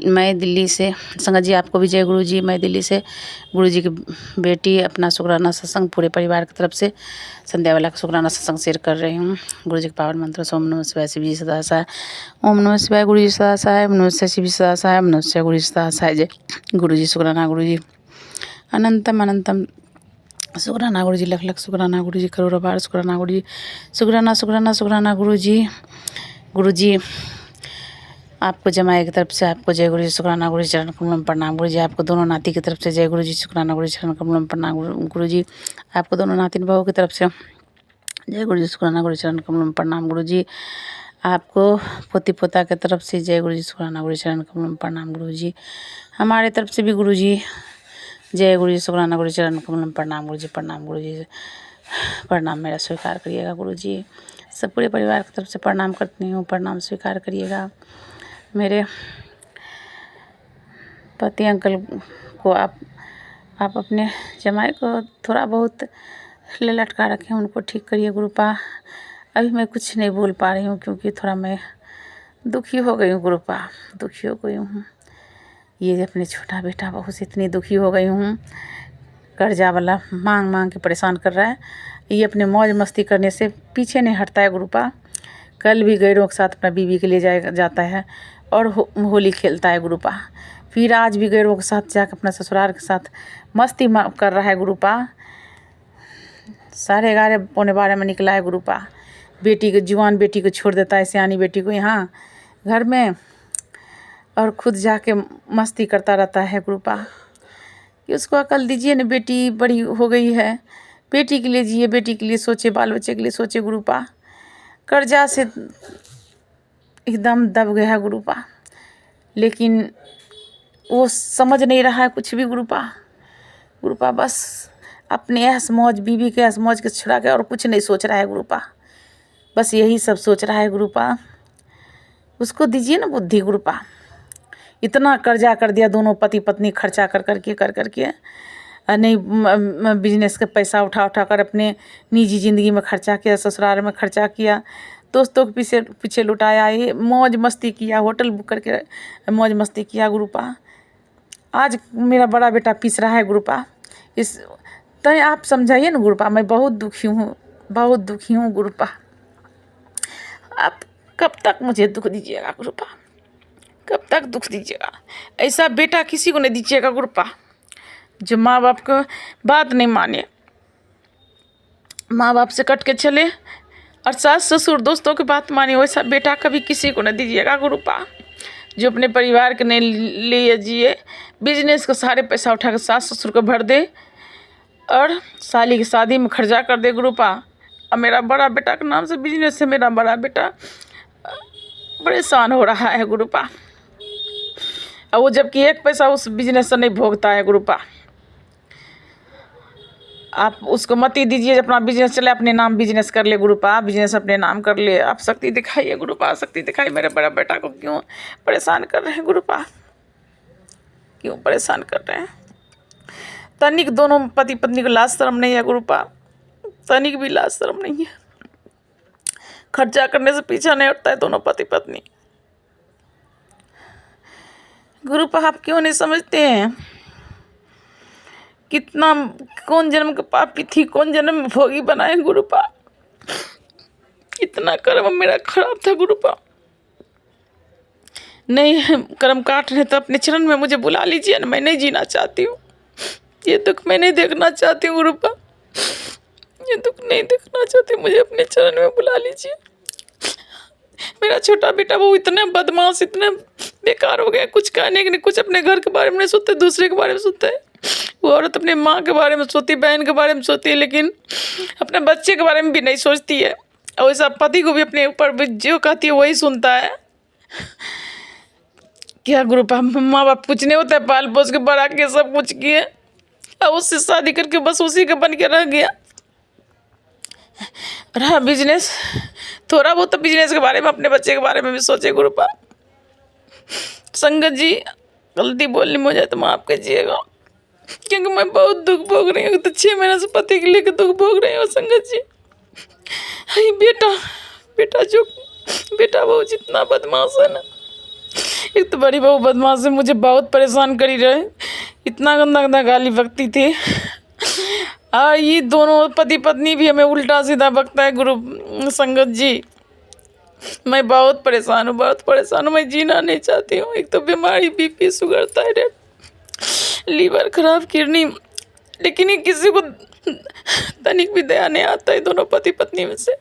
मैं दिल्ली से संगत जी, आपको भी जय गुरु जी। मैं दिल्ली से गुरु जी की बेटी अपना शुक्राना सत्संग पूरे परिवार की तरफ से संध्या वाला का शुक्राना सत्संग शेयर कर रही हूँ। गुरु जी के पावन मंत्र से ओम नमः शिवाय, शिव जी सदा सहाय। ओम नमः शिवाय, गुरु जी सदा सहाय। ओम नमः शिवाय, शिव जी सदा सहाय। ओम नमः शिवाय, गुरु जी सदा सहाय। जय गुरु जी, शुक्राना गुरु जी, अनंतम अनंतम शुक्राना गुरु जी, लख लख शुक्राना गुरु जी, करोड़ों बार शुक्राना गुरु जी। शुक्राना शुक्राना शुक्राना गुरु जी। गुरु जी, आपको जमाई की तरफ से आपको जय गुरु जी, शुक्राना गुरु जी, चरण कमलों में प्रणाम गुरु जी। आपको दोनों नाती की तरफ से जय गुरु जी, शुक्राना गुरु जी, चरण कमलों में प्रणाम गुरु जी। आपको दोनों नातिन बहू की तरफ से जय गुरु जी, शुक्राना गुरु जी, चरण कमलों में प्रणाम गुरु जी। आपको पोती पोता की तरफ से जय गुरु जी, शुक्राना गुरु जी, चरण कमलों में प्रणाम गुरु जी। हमारे तरफ से भी गुरु जी जय गुरु जी, शुक्राना गुरु जी, चरण कमलों में प्रणाम गुरु जी। प्रणाम गुरु जी, प्रणाम मेरा स्वीकार करिएगा गुरु जी। सब पूरे परिवार की तरफ से प्रणाम करती हूँ, प्रणाम स्वीकार करिएगा। मेरे पति अंकल को आप अपने जमाई को थोड़ा बहुत लटका रखें, उनको ठीक करिए गुरुपा। अभी मैं कुछ नहीं बोल पा रही हूँ क्योंकि थोड़ा मैं दुखी हो गई हूँ गुरुपा, दुखी हो गई हूँ। ये अपने छोटा बेटा बहू से इतनी दुखी हो गई हूँ, कर्जा वाला मांग मांग के परेशान कर रहा है। ये अपने मौज मस्ती करने से पीछे नहीं हटता है गुरुपा। कल भी गैरों के साथ अपना बीवी के लिए जाता है और होली खेलता है गुरुपा। फिर आज भी गैरों के साथ जाकर अपना ससुराल के साथ मस्ती कर रहा है गुरुपा। 11:30 पौने 12 में निकला है गुरुपा। बेटी को, जवान बेटी को छोड़ देता है, सियानी बेटी को यहाँ घर में, और खुद जाके मस्ती करता रहता है गुरुपा। कि उसको अकल दीजिए न, बेटी बड़ी हो गई है, बेटी के लिए जिए, बेटी के लिए सोचे, बाल बच्चे के लिए सोचे गुरुपा। कर्जा से एकदम दब गया है गुरुपा, लेकिन वो समझ नहीं रहा है कुछ भी गुरुपा। गुरुपा बस अपने ऐश मौज, बीवी के ऐश मौज के छुड़ा के और कुछ नहीं सोच रहा है गुरुपा। बस यही सब सोच रहा है गुरुपा। उसको दीजिए ना बुद्धि गुरुपा। इतना कर्जा कर दिया दोनों पति पत्नी, खर्चा कर करके नहीं, बिजनेस का पैसा उठा कर अपने निजी ज़िंदगी में खर्चा किया, ससुराल में खर्चा किया, दोस्तों के पीछे लुटाया, ये मौज मस्ती किया, होटल बुक करके मौज मस्ती किया गुरुपा। आज मेरा बड़ा बेटा पीस रहा है गुरुपा। इस तो आप समझाइए ना गुरुपा, मैं बहुत दुखी हूँ, बहुत दुखी हूँ गुरुपा। आप कब तक मुझे दुख दीजिएगा गुरुपा, कब तक दुख दीजिएगा? ऐसा बेटा किसी को नहीं दीजिएगा गुरुपा, जो माँ बाप को बात नहीं माने, माँ बाप से कट के चले और सास ससुर दोस्तों की बात माने। वैसा बेटा कभी किसी को नहीं दीजिएगा गुरुपा, जो अपने परिवार के लिए जिए, बिजनेस का सारे पैसा उठा कर सास ससुर को भर दे और साली की शादी में खर्चा कर दे गुरुपा। अब मेरा बड़ा बेटा के नाम से बिजनेस से मेरा बड़ा बेटा परेशान हो रहा है गुरुपा। और वो जबकि एक पैसा उस बिजनेस से नहीं भोगता है गुरुपा। आप उसको मत ही दीजिए, अपना बिजनेस चले, अपने नाम बिजनेस कर ले गुरुपा, बिजनेस अपने नाम कर ले। आप शक्ति दिखाइए गुरुपा, शक्ति दिखाइए। मेरे बड़ा बेटा को क्यों परेशान कर रहे हैं गुरुपा, क्यों परेशान कर रहे हैं? तनिक दोनों पति पत्नी को लाज शर्म नहीं है गुरुपा, तनिक भी लाज शर्म नहीं है। खर्चा करने से पीछा नहीं हटता है दोनों पति पत्नी। गुरुपा आप क्यों नहीं समझते हैं कितना, कौन जन्म का पापी थी, कौन जन्म में भोगी बनाए गुरुपा। इतना कर्म मेरा खराब था गुरुपा। नहीं कर्म काट रहे तो अपने चरण में मुझे बुला लीजिए ना, मैं नहीं जीना चाहती हूँ। ये दुख मैं नहीं देखना चाहती हूँ गुरुपा, ये दुख नहीं देखना चाहती, मुझे अपने चरण में बुला लीजिए। मेरा छोटा बेटा वो इतने बदमाश, इतने बेकार हो गया, कुछ कहने के नहीं, कुछ अपने घर के बारे में नहीं सोचते, दूसरे के बारे में सोचते हैं। वो औरत अपने माँ के बारे में सोती, बहन के बारे में सोती है, लेकिन अपने बच्चे के बारे में भी नहीं सोचती है। और वैसा पति को भी अपने ऊपर जो कहती है वही सुनता है। क्या गुरुपा, माँ बाप कुछ नहीं होता है, पाल पोस के बड़ा के सब कुछ किए और उससे शादी करके बस उसी का बन के रह गया। रहा बिजनेस, थोड़ा बहुत तो बिजनेस के बारे में, अपने बच्चे के बारे में भी सोचे गुरुपा। संगत जी गलती बोलनी मुझे तो माफ कीजिएगा, क्योंकि मैं बहुत दुख भोग रही हूँ। तो 6 महीने से पति के लेकर दुख भोग रही हूँ संगत जी। बेटा बहू जितना बदमाश है ना, एक तो बड़ी बहू बदमाश है, मुझे बहुत परेशान करी रहे, इतना गंदा गंदा गाली बकती थी। और ये दोनों पति पत्नी भी हमें उल्टा सीधा बकता है गुरु संगत जी। मैं बहुत परेशान हूँ, बहुत परेशान हूँ, मैं जीना नहीं चाहती हूँ। एक तो बीमारी बीपी शुगर थायराइड लीवर खराब किडनी, लेकिन ये किसी को तनिक भी दया नहीं आता है दोनों पति पत्नी में से।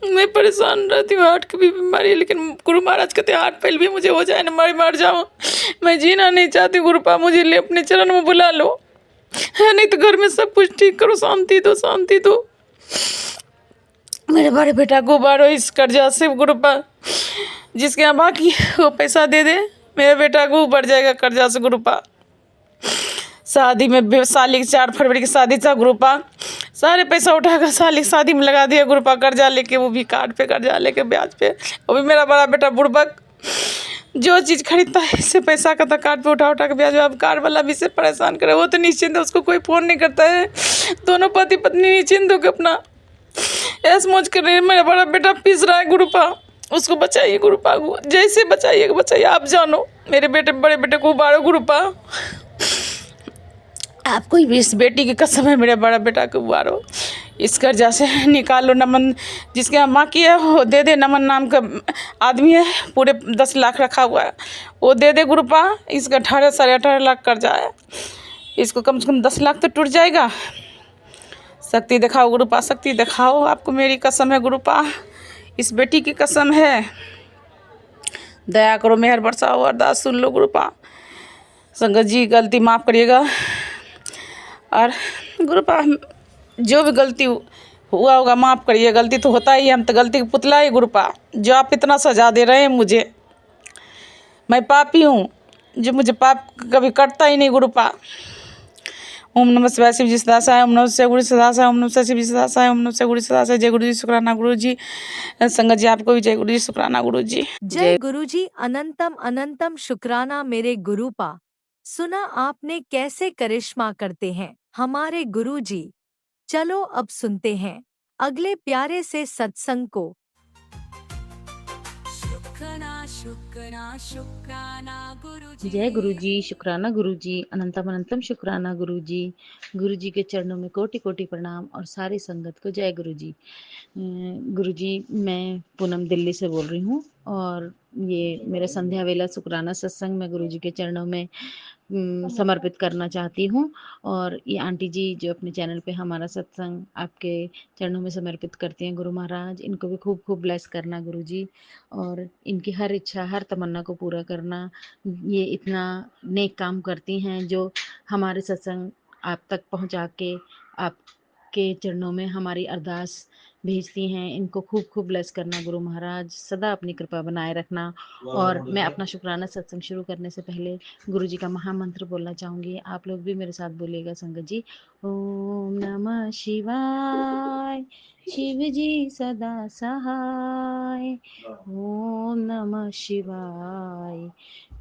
मैं परेशान रहती हूँ, हार्ट की भी बीमारी है, लेकिन गुरु महाराज कहते हैं हार्ट फेल भी मुझे हो जाए ना, मर जाऊँ, मैं जीना नहीं चाहती गुरुपा, मुझे ले अपने चरण में बुला लो, है नहीं तो घर में सब कुछ ठीक करो, शांति दो, शांति दो। मेरे बड़े बेटा को उबारो इस कर्जा से गुरुपा, जिसके यहाँ बाकी वो पैसा दे दे, मेरे बेटा को उबर जाएगा कर्जा से गुरुपा। शादी में साली की 4 फरवरी की शादी था गुरुपा, सारे पैसा उठाकर साली की शादी में लगा दिया गुरुपा, कर्जा लेके, वो भी कार्ड पे कर्जा लेके ब्याज पे। वो भी मेरा बड़ा बेटा बुड़बक, जो चीज़ खरीदता है इससे पैसा का कार्ड पे उठा के ब्याज। अब कार्ड वाला भी से परेशान करे, वो तो निश्चिंत है, उसको कोई फ़ोन नहीं करता है। दोनों पति पत्नी निश्चिंत होकर अपना ऐस मौज कर रहे हैं। मेरा बड़ा बेटा पीस रहा है गुरुपा, उसको बचाइए गुरुपा, जैसे बचाइए आप जानो। मेरे बड़े बेटे को उबारो गुरुपा, आपको इस बेटी की कसम है, मेरे बड़ा बेटा को उबारो, इस कर्जा से निकालो। नमन जिसके यहाँ माँ की है वो दे दे, नमन नाम का आदमी है, पूरे 10 लाख रखा हुआ है, वो दे दे गुरुपा। इसका 18 साढ़े 18 लाख कर्जा है, इसको कम से कम 10 लाख तो टूट जाएगा। शक्ति दिखाओ गुरुपा, शक्ति दिखाओ, आपको मेरी कसम है गुरुपा, इस बेटी की कसम है, दया करो, मेहर बरसाओ, अरदास सुन लो गुरुपा। संगत जी गलती माफ़ करिएगा, और गुरुपा जो भी गलती हुआ होगा माफ़ करिए, गलती तो होता ही है, हम तो गलती की पुतला ही गुरुपा। जो आप इतना सजा दे रहे हैं मुझे, मैं पापी हूँ, जो मुझे पाप कभी करता ही नहीं गुरुपा। ओम नमः शिवाय शिव जी सदासाय, ओम नमः शिवाय गुरु सदासाय, ओम नमः शिवाय शिव जी सदासाय, ओम नमः शिवाय गुरु सदासाय। जय गुरु जी, शुक्राना गुरु जी। संगत जी आपको भी जय गुरु जी, शुक्राना गुरु जी। जय गुरु जी, अनंतम अनंतम शुक्राना मेरे गुरुपा। सुना आपने कैसे करिश्मा करते हैं हमारे गुरु जी। चलो अब सुनते हैं अगले प्यारे से सत्संग को। शुक्राना गुरुजी। जय गुरु जी, शुक्राना गुरु जी, अनंतम अनंतम शुक्राना गुरु जी। गुरु जी के चरणों में कोटि कोटि प्रणाम और सारी संगत को जय गुरु जी। गुरु जी, मैं पूनम दिल्ली से बोल रही हूँ और ये मेरा संध्या वेला शुक्राना सत्संग मैं गुरु जी के चरणों में समर्पित करना चाहती हूँ। और ये आंटी जी जो अपने चैनल पे हमारा सत्संग आपके चरणों में समर्पित करती हैं, गुरु महाराज इनको भी खूब खूब ब्लेस करना गुरु जी, और इनकी हर इच्छा हर तमन्ना को पूरा करना। ये इतना नेक काम करती हैं जो हमारे सत्संग आप तक पहुंचा के आपके चरणों में हमारी अरदास भेजती हैं। इनको खूब खूब ब्लेस करना गुरु महाराज, सदा अपनी कृपा बनाए रखना। और मैं अपना शुक्राना सत्संग शुरू करने से पहले गुरु जी का महामंत्र बोलना चाहूँगी। आप लोग भी मेरे साथ बोलिएगा संगत जी। ओम नमः शिवाय, शिव जी सदा सहाय। ओम नमः शिवाय,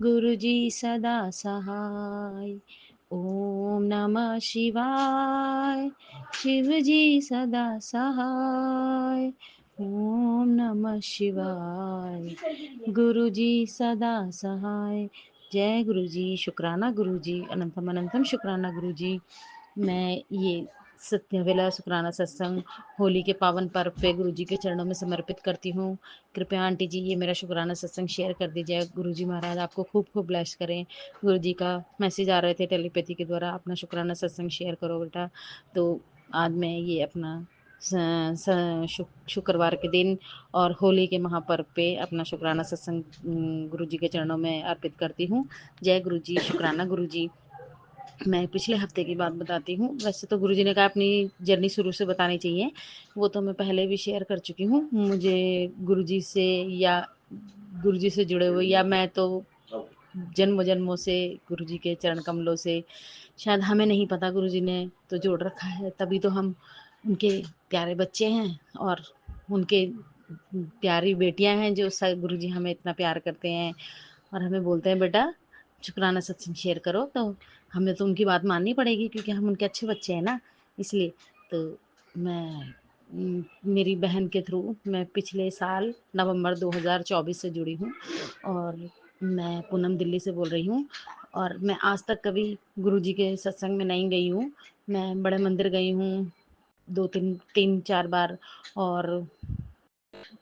गुरु जी सदा सहाय। ओम नमः शिवाय, शिव जी सदा सहाय। ओम नमः शिवाय, गुरु जी सदा सहाय। जय गुरु जी। शुक्राना गुरु जी, अनंतम अनंतम शुक्राना गुरु जी। मैं ये सत्यवेला शुक्राना सत्संग होली के पावन पर्व पे गुरु जी के चरणों में समर्पित करती हूँ। कृपया आंटी जी ये मेरा शुक्राना सत्संग शेयर कर दीजिए। गुरु जी महाराज आपको खूब खूब ब्लेस करें। गुरु जी का मैसेज आ रहे थे टेलीपैथी के द्वारा, अपना शुक्राना सत्संग शेयर करो बेटा। तो आज मैं ये अपना शुक्रवार के दिन और होली के महापर्व पे अपना शुक्राना सत्संग गुरु जी के चरणों में अर्पित करती हूँ। जय गुरु जी। शुक्राना गुरु जी। मैं पिछले हफ्ते की बात बताती हूँ। वैसे तो गुरुजी ने कहा अपनी जर्नी शुरू से बतानी चाहिए, वो तो मैं पहले भी शेयर कर चुकी हूँ। मुझे गुरुजी से या गुरुजी से जुड़े हुए, या मैं तो जन्म जन्मों से गुरुजी के चरण कमलों से, शायद हमें नहीं पता गुरुजी ने तो जोड़ रखा है। तभी तो हम उनके प्यारे बच्चे हैं और उनके प्यारी बेटियां हैं, जो गुरुजी हमें इतना प्यार करते हैं और हमें बोलते हैं बेटा शुक्राना सत्संग शेयर करो। तो हमें तो उनकी बात माननी पड़ेगी क्योंकि हम उनके अच्छे बच्चे हैं ना, इसलिए। तो मैं मेरी बहन के थ्रू मैं पिछले साल नवंबर 2024 से जुड़ी हूँ और मैं पूनम दिल्ली से बोल रही हूँ। और मैं आज तक कभी गुरुजी के सत्संग में नहीं गई हूँ। मैं बड़े मंदिर गई हूँ 2-3-4 बार, और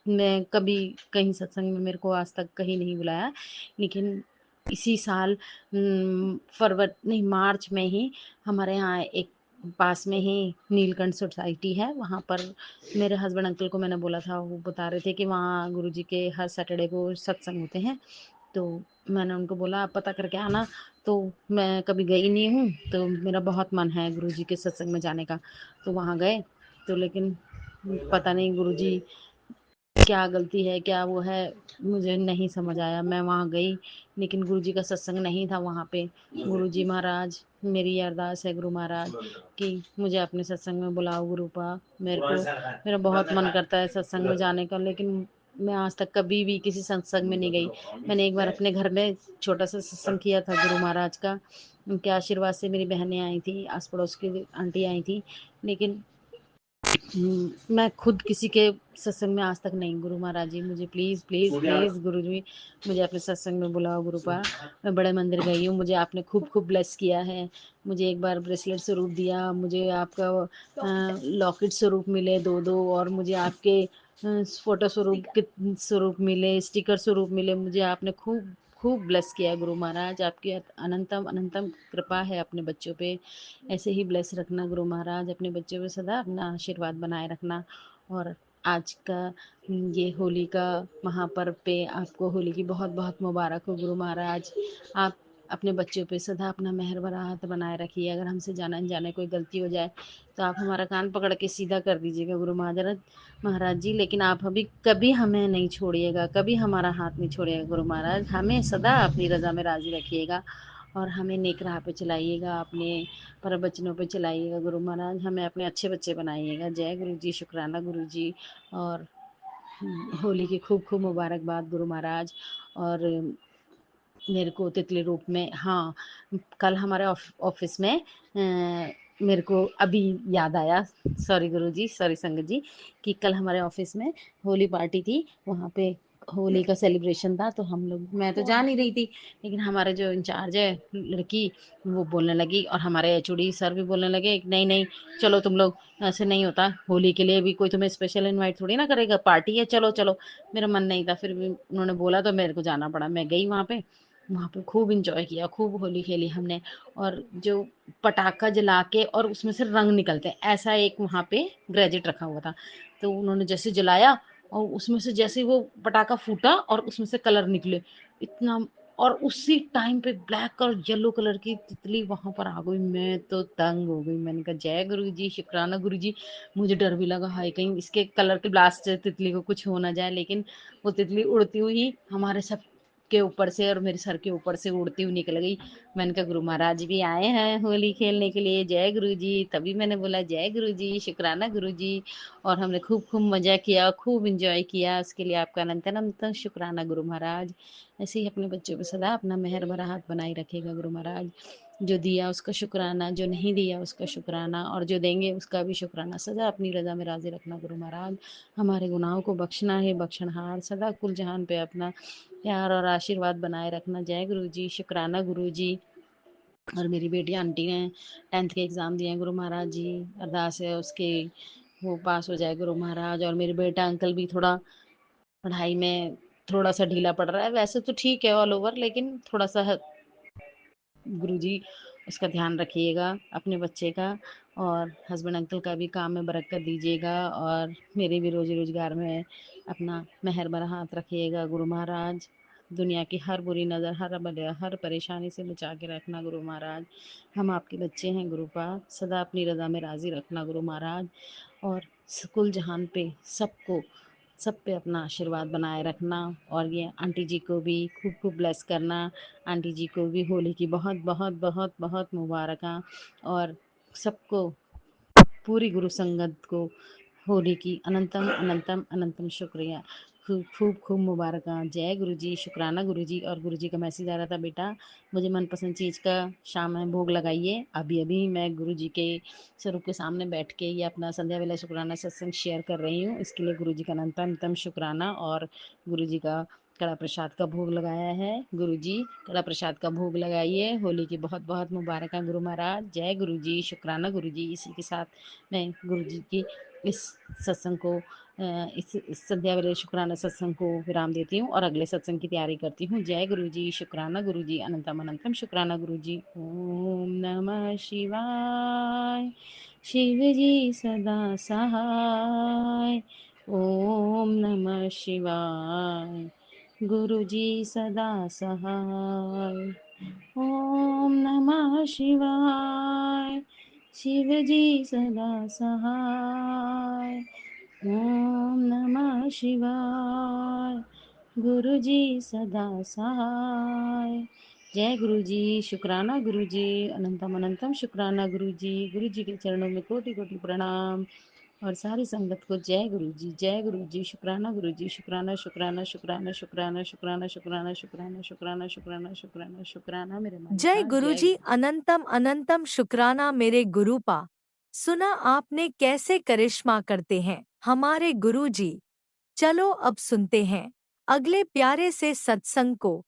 मैं कभी कहीं सत्संग में मेरे को आज तक कहीं नहीं बुलाया। लेकिन इसी साल फरवरी नहीं मार्च में ही हमारे यहाँ एक पास में ही नीलकंठ सोसाइटी है, वहाँ पर मेरे हस्बैंड अंकल को मैंने बोला था, वो बता रहे थे कि वहाँ गुरुजी के हर सैटरडे को सत्संग होते हैं। तो मैंने उनको बोला आप पता करके आना। तो मैं कभी गई नहीं हूँ, तो मेरा बहुत मन है गुरुजी के सत्संग में जाने का। तो वहाँ गए, तो लेकिन पता नहीं गुरुजी क्या गलती है, क्या वो है, मुझे नहीं समझ आया। मैं वहाँ गई लेकिन गुरुजी का सत्संग नहीं था वहाँ पे। गुरुजी महाराज, मेरी ये अरदास है गुरु महाराज कि मुझे अपने सत्संग में बुलाओ गुरुपा। मेरा बहुत मन करता है सत्संग में जाने का, लेकिन मैं आज तक कभी भी किसी सत्संग में नहीं गई। मैंने एक बार अपने घर में छोटा सा सत्संग किया था गुरु महाराज का, उनके आशीर्वाद से मेरी बहनें आई थी, आस पड़ोस की आंटी आई थी। लेकिन मैं खुद किसी के सत्संग में आज तक नहीं। गुरु महाराज जी मुझे प्लीज़ प्लीज़ प्लीज़ गुरु जी मुझे अपने सत्संग में बुलाओ गुरुपा। मैं बड़े मंदिर गई हूँ, मुझे आपने खूब खूब ब्लेस किया है। मुझे एक बार ब्रेसलेट स्वरूप दिया, मुझे आपका लॉकेट स्वरूप मिले 2-2, और मुझे आपके फोटो स्वरूप मिले, स्टिकर स्वरूप मिले। मुझे आपने खूब खूब ब्लेस किया गुरु महाराज। आपकी अनंतम अनंतम कृपा है अपने बच्चों पे। ऐसे ही ब्लेस रखना गुरु महाराज, अपने बच्चों पे सदा अपना आशीर्वाद बनाए रखना। और आज का ये होली का महापर्व पे आपको होली की बहुत बहुत मुबारक हो गुरु महाराज। आप अपने बच्चों पे सदा अपना मेहर भरा हाथ बनाए रखिए। अगर हमसे जाने अनजाने कोई गलती हो जाए तो आप हमारा कान पकड़ के सीधा कर दीजिएगा गुरु महाराज जी। लेकिन आप अभी कभी हमें नहीं छोड़िएगा, कभी हमारा हाथ नहीं छोड़िएगा गुरु महाराज। हमें सदा अपनी रजा में राजी रखिएगा और हमें नेक राह पे चलाइएगा, अपने प्रवचनों पे चलाइएगा गुरु महाराज। हमें अपने अच्छे बच्चे बनाइएगा। जय गुरु जी। शुक्राना गुरु जी। और होली की खूब खूब मुबारकबाद गुरु महाराज। और मेरे को तितली रूप में, हाँ, कल हमारे ऑफिस में मेरे को अभी याद आया, सॉरी गुरुजी, सॉरी संगत जी, कि कल हमारे ऑफिस में होली पार्टी थी। वहाँ पे होली का सेलिब्रेशन था, तो हम लोग, मैं तो जा नहीं रही थी, लेकिन हमारे जो इंचार्ज है लड़की, वो बोलने लगी, और हमारे एचओडी सर भी बोलने लगे कि नहीं नहीं चलो तुम लोग, ऐसे नहीं होता, होली के लिए भी कोई तुम्हें स्पेशल इनवाइट थोड़ी ना करेगा, पार्टी है, चलो चलो। मेरा मन नहीं था, फिर भी उन्होंने बोला तो मेरे को जाना पड़ा। मैं गई वहाँ पे खूब इंजॉय किया, खूब होली खेली हमने। और जो पटाखा जला के और उसमें से रंग निकलते हैं, ऐसा एक वहाँ पे ग्रेजेट रखा हुआ था। तो उन्होंने जैसे जलाया और उसमें से जैसे वो पटाखा फूटा और उसमें से कलर निकले, इतना और उसी टाइम पे ब्लैक और येलो कलर की तितली वहां पर आ गई। मैं तो तंग हो गई। मैंने कहा जय गुरु जी, शुक्राना गुरु जी। मुझे डर भी लगा, हाय कहीं इसके कलर के ब्लास्ट से तितली को कुछ हो ना जाए। लेकिन वो तितली उड़ती हुई हमारे सब के ऊपर से और मेरे सर के ऊपर से उड़ती हुई निकल गई। मैंने कहा गुरु महाराज भी आए हैं होली खेलने के लिए, जय गुरु जी। तभी मैंने बोला जय गुरु जी, शुक्राना गुरु जी। और हमने खूब खूब मजा किया, खूब इंजॉय किया। उसके लिए आपका अनंत अनंत शुक्राना गुरु महाराज। ऐसे ही अपने बच्चों पे सदा अपना मेहर भरा हाथ बनाए रखेगा गुरु महाराज। जो दिया उसका शुक्राना, जो नहीं दिया उसका शुक्राना, और जो देंगे उसका भी शुक्राना। सदा अपनी रजा में राजी रखना गुरु महाराज। हमारे गुनाहों को बख्शना है बख्शनहार। सदा कुल जहान पे अपना प्यार और आशीर्वाद बनाए रखना। जय गुरु जी, शुक्राना गुरु जी। और मेरी बेटी आंटी ने 10th के एग्ज़ाम दिए हैं गुरु महाराज जी। अरदास है उसके वो पास हो जाए गुरु महाराज। और मेरे बेटा अंकल भी थोड़ा पढ़ाई में थोड़ा सा ढीला पड़ रहा है। वैसे तो ठीक है ऑल ओवर, लेकिन थोड़ा सा गुरुजी उसका ध्यान रखिएगा अपने बच्चे का। और हस्बैंड अंकल का भी काम में बरकत दीजिएगा। और मेरे भी रोजी रोजगार में अपना मेहर भरा हाथ रखिएगा गुरु महाराज। दुनिया की हर बुरी नज़र, हर परेशानी से बचा के रखना गुरु महाराज। हम आपके बच्चे हैं गुरु पाक, सदा अपनी रज़ा में राज़ी रखना गुरु महाराज। और कुल जहान पे सबको सब पे अपना आशीर्वाद बनाए रखना। और ये आंटी जी को भी खूब खूब ब्लेस करना। आंटी जी को भी होली की बहुत बहुत बहुत बहुत मुबारकां। और सबको, पूरी गुरु संगत को होली की अनंतम अनंतम अनंतम शुक्रिया, खूब खूब खूब मुबारकां। जय गुरु जी, शुक्राना गुरु जी। और गुरु जी का मैसेज आ रहा था, बेटा मुझे मनपसंद चीज़ का शाम में भोग लगाइए। अभी अभी मैं गुरु जी के स्वरूप के सामने बैठ के ये अपना संध्या वेला शुक्राना सत्संग शेयर कर रही हूँ। इसके लिए गुरु जी का अनंतम अनंतम शुक्राना। और गुरु जी का कड़ा प्रसाद का भोग लगाया है। गुरु जी कड़ा प्रसाद का भोग लगाइए। होली की बहुत बहुत मुबारकां गुरु महाराज। जय गुरु जी, शुक्राना गुरु जी। इसी के साथ मैं गुरु जी की इस सत्संग को इस संध्या वेले शुक्राना सत्संग को विराम देती हूँ और अगले सत्संग की तैयारी करती हूँ। जय गुरु जी, शुक्राना गुरु जी, अनंतम अनंतम शुक्राना गुरु जी। ओम नमः शिवाय। शिव जी सदा सहाय। ओम नमः शिवाय। गुरु जी सदा सहाय। ओम नमः शिवाय। शिव जी सदा सहाय। ओम नमः शिवाय। गुरु जी सदा सहाय। जय गुरु जी, शुक्राना गुरु जी, अनंतम अनंतम शुक्राना गुरु जी। गुरु जी के चरणों में कोटि कोटि प्रणाम। और सारी संगत को जय गुरु जी, जय गुरु जी, शुक्राना गुरु जी, शुक्राना शुक्राना शुक्राना शुक्राना शुक्राना शुक्राना शुक्राना शुक्राना शुक्राना शुक्राना शुक्राना मेरे जय मालिका। जय गुरुजी, अनंतम अनंतम शुक्राना मेरे गुरुपा। सुना आपने कैसे करिश्मा करते हैं हमारे गुरुजी। चलो अब सुनते हैं अगले प्यारे से सत्संग को।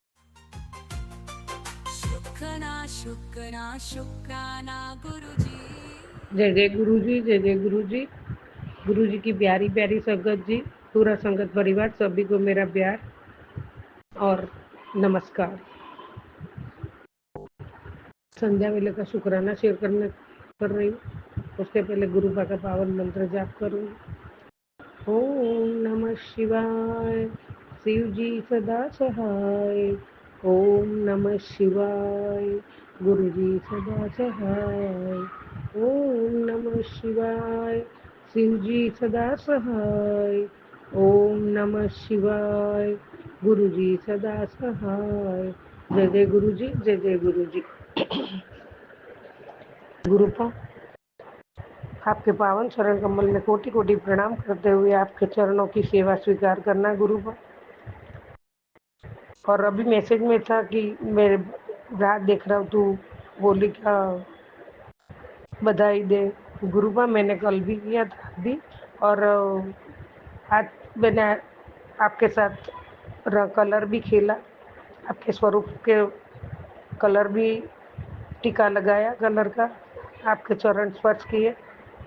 शुक्राना शुक्राना शुक्राना गुरुजी। जय जय गुरु जी, जय जय गुरु जी। गुरु जी की प्यारी प्यारी संगत जी, पूरा संगत परिवार, सभी को मेरा प्यार और नमस्कार। संध्या वेले का शुक्राना शेयर कर रही हूँ। उसके पहले गुरु बा का पावन मंत्र जाप करूँगी। ओम नमः शिवाय। शिव जी सदा सहाय। ओम नमः शिवाय। गुरु जी सदा सहाय। ओम नमः शिवाय। शिव जी सदा सहाय। ओम नमः शिवाय। गुरु जी सदा सहाय। जय जय गुरु जी, जय जय गुरु जी। गुरुपा, आपके पावन चरण कमल में कोटि कोटि प्रणाम करते हुए आपके चरणों की सेवा स्वीकार करना गुरुपा। और अभी मैसेज में था कि मेरे रात देख रहा हूँ तू होली का बधाई दे गुरुपा। मैंने कल भी किया था अभी, और आज मैंने आपके साथ कलर भी खेला, आपके स्वरूप के कलर भी टीका लगाया कलर का, आपके चरण स्पर्श किए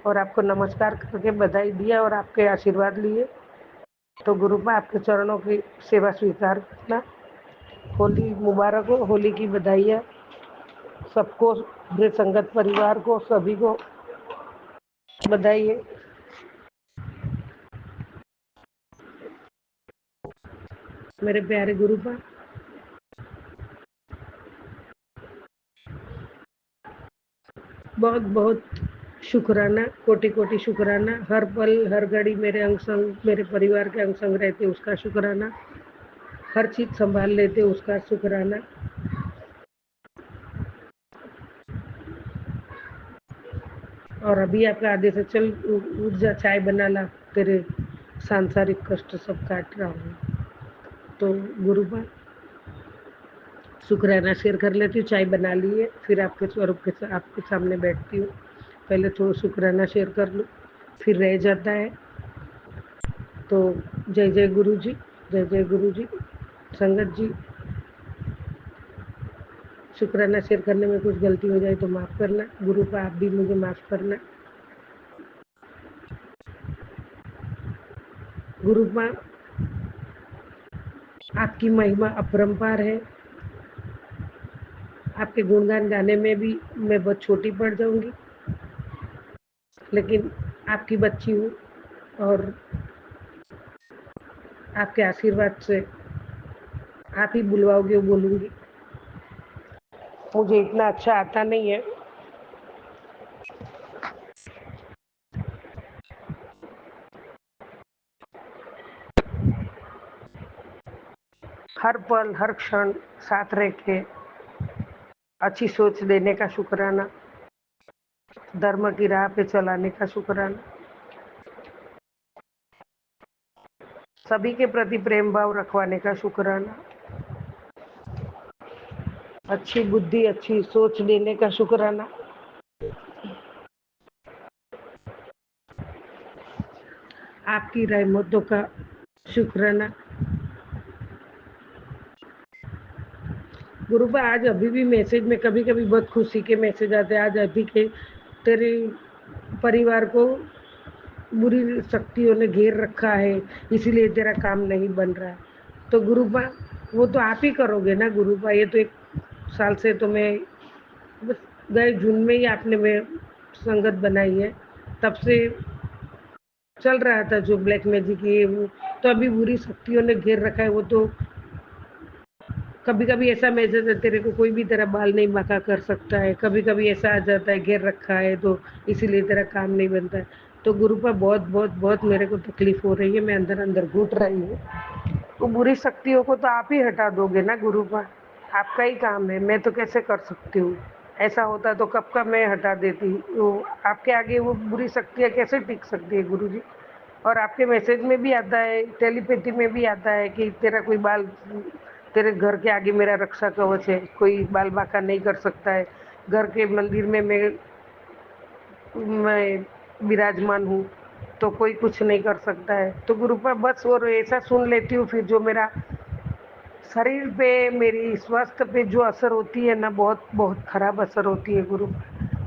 और आपको नमस्कार करके बधाई दिया और आपके आशीर्वाद लिए। तो गुरुपा आपके चरणों की सेवा स्वीकार करना। होली मुबारक हो, होली की बधाइयाँ सबको, पूरे संगत परिवार को, सभी को बधाई है। मेरे प्यारे गुरुपा, बहुत बहुत शुक्राना, कोटि कोटि शुक्राना। हर पल हर घड़ी मेरे अंग संग, मेरे परिवार के अंग संग रहते उसका शुक्राना। हर चीज़ संभाल लेते उसका शुक्राना। और अभी आपका आदेश है, चल उठ जा, चाय बना ला, तेरे सांसारिक कष्ट सब काट रहा हूँ। तो गुरुबा शुक्राना शेयर कर लेती हूँ। चाय बना ली है, फिर आपके स्वरूप के आपके सामने बैठती हूँ। पहले थोड़ा शुक्राना शेयर कर लूँ, फिर रह जाता है। तो जय जय गुरु जी, जय जय गुरु जी। संगत जी, शुक्राना शेयर करने में कुछ गलती हो जाए तो माफ़ करना। गुरु का आप भी मुझे माफ़ करना। गुरु माँ, आपकी महिमा अपरंपार है। आपके गुणगान गाने में भी मैं बहुत छोटी पड़ जाऊंगी, लेकिन आपकी बच्ची हूँ और आपके आशीर्वाद से आप ही बुलवाओगे वो बोलूँगी। मुझे इतना अच्छा आता नहीं है। हर पल हर क्षण साथ रह के अच्छी सोच देने का शुक्राना, धर्म की राह पे चलाने का शुक्राना, सभी के प्रति प्रेम भाव रखवाने का शुक्राना, अच्छी बुद्धि अच्छी सोच देने का शुक्राना, आपकी रहमतों का शुक्राना। गुरुबा, आज अभी भी मैसेज में कभी कभी बहुत खुशी के मैसेज आते हैं। आज अभी के तेरे परिवार को बुरी शक्तियों ने घेर रखा है, इसीलिए तेरा काम नहीं बन रहा है। तो गुरुबा, वो तो आप ही करोगे ना गुरुबा। ये तो 1 साल से तो मैं बस गए जून में ही आपने मैं संगत बनाई है, तब से चल रहा था जो ब्लैक मैजिक ये वो। तो अभी बुरी शक्तियों ने घेर रखा है। वो तो कभी कभी ऐसा मैसेज है, तेरे को कोई भी तेरा बाल नहीं बांका कर सकता है। कभी कभी ऐसा आ जाता है, घेर रखा है तो इसीलिए तेरा काम नहीं बनता है। तो गुरु पर बहुत बहुत बहुत मेरे को तकलीफ हो रही है, मैं अंदर अंदर घुट रही हूँ। तो बुरी शक्तियों को तो आप ही हटा दोगे ना गुरु पर, आपका ही काम है। मैं तो कैसे कर सकती हूँ? ऐसा होता तो कब का मैं हटा देती। वो आपके आगे वो बुरी शक्तियाँ कैसे टिक सकती है गुरु जी? और आपके मैसेज में भी आता है, टेलीपैथी में भी आता है कि तेरा कोई बाल, तेरे घर के आगे मेरा रक्षा कवच है, कोई बाल बांका नहीं कर सकता है। घर के मंदिर में मैं विराजमान हूँ तो कोई कुछ नहीं कर सकता है। तो गुरु पर बस और ऐसा सुन लेती हूँ, फिर जो मेरा शरीर पे, मेरी स्वास्थ्य पे जो असर होती है ना, बहुत बहुत खराब असर होती है गुरु।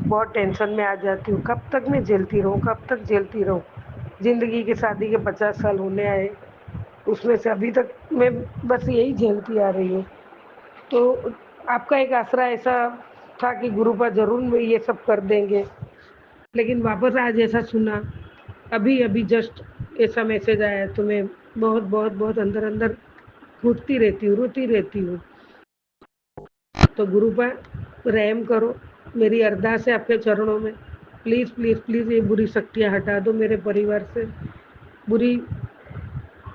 बहुत टेंशन में आ जाती हूँ, कब तक मैं झेलती रहूँ, कब तक झेलती रहूँ। जिंदगी के शादी के 50 साल होने आए, उसमें से अभी तक मैं बस यही झेलती आ रही हूँ। तो आपका एक आसरा ऐसा था कि गुरुपा जरूर में ये सब कर देंगे, लेकिन वापस आज ऐसा सुना, अभी अभी जस्ट ऐसा मैसेज आया, तो मैं बहुत बहुत बहुत अंदर अंदर घुटती रहती हूँ, रोती रहती हूँ। तो गुरुपा रहम करो, मेरी अरदास है आपके चरणों में। प्लीज़ प्लीज़ प्लीज़ ये बुरी शक्तियाँ हटा दो मेरे परिवार से। बुरी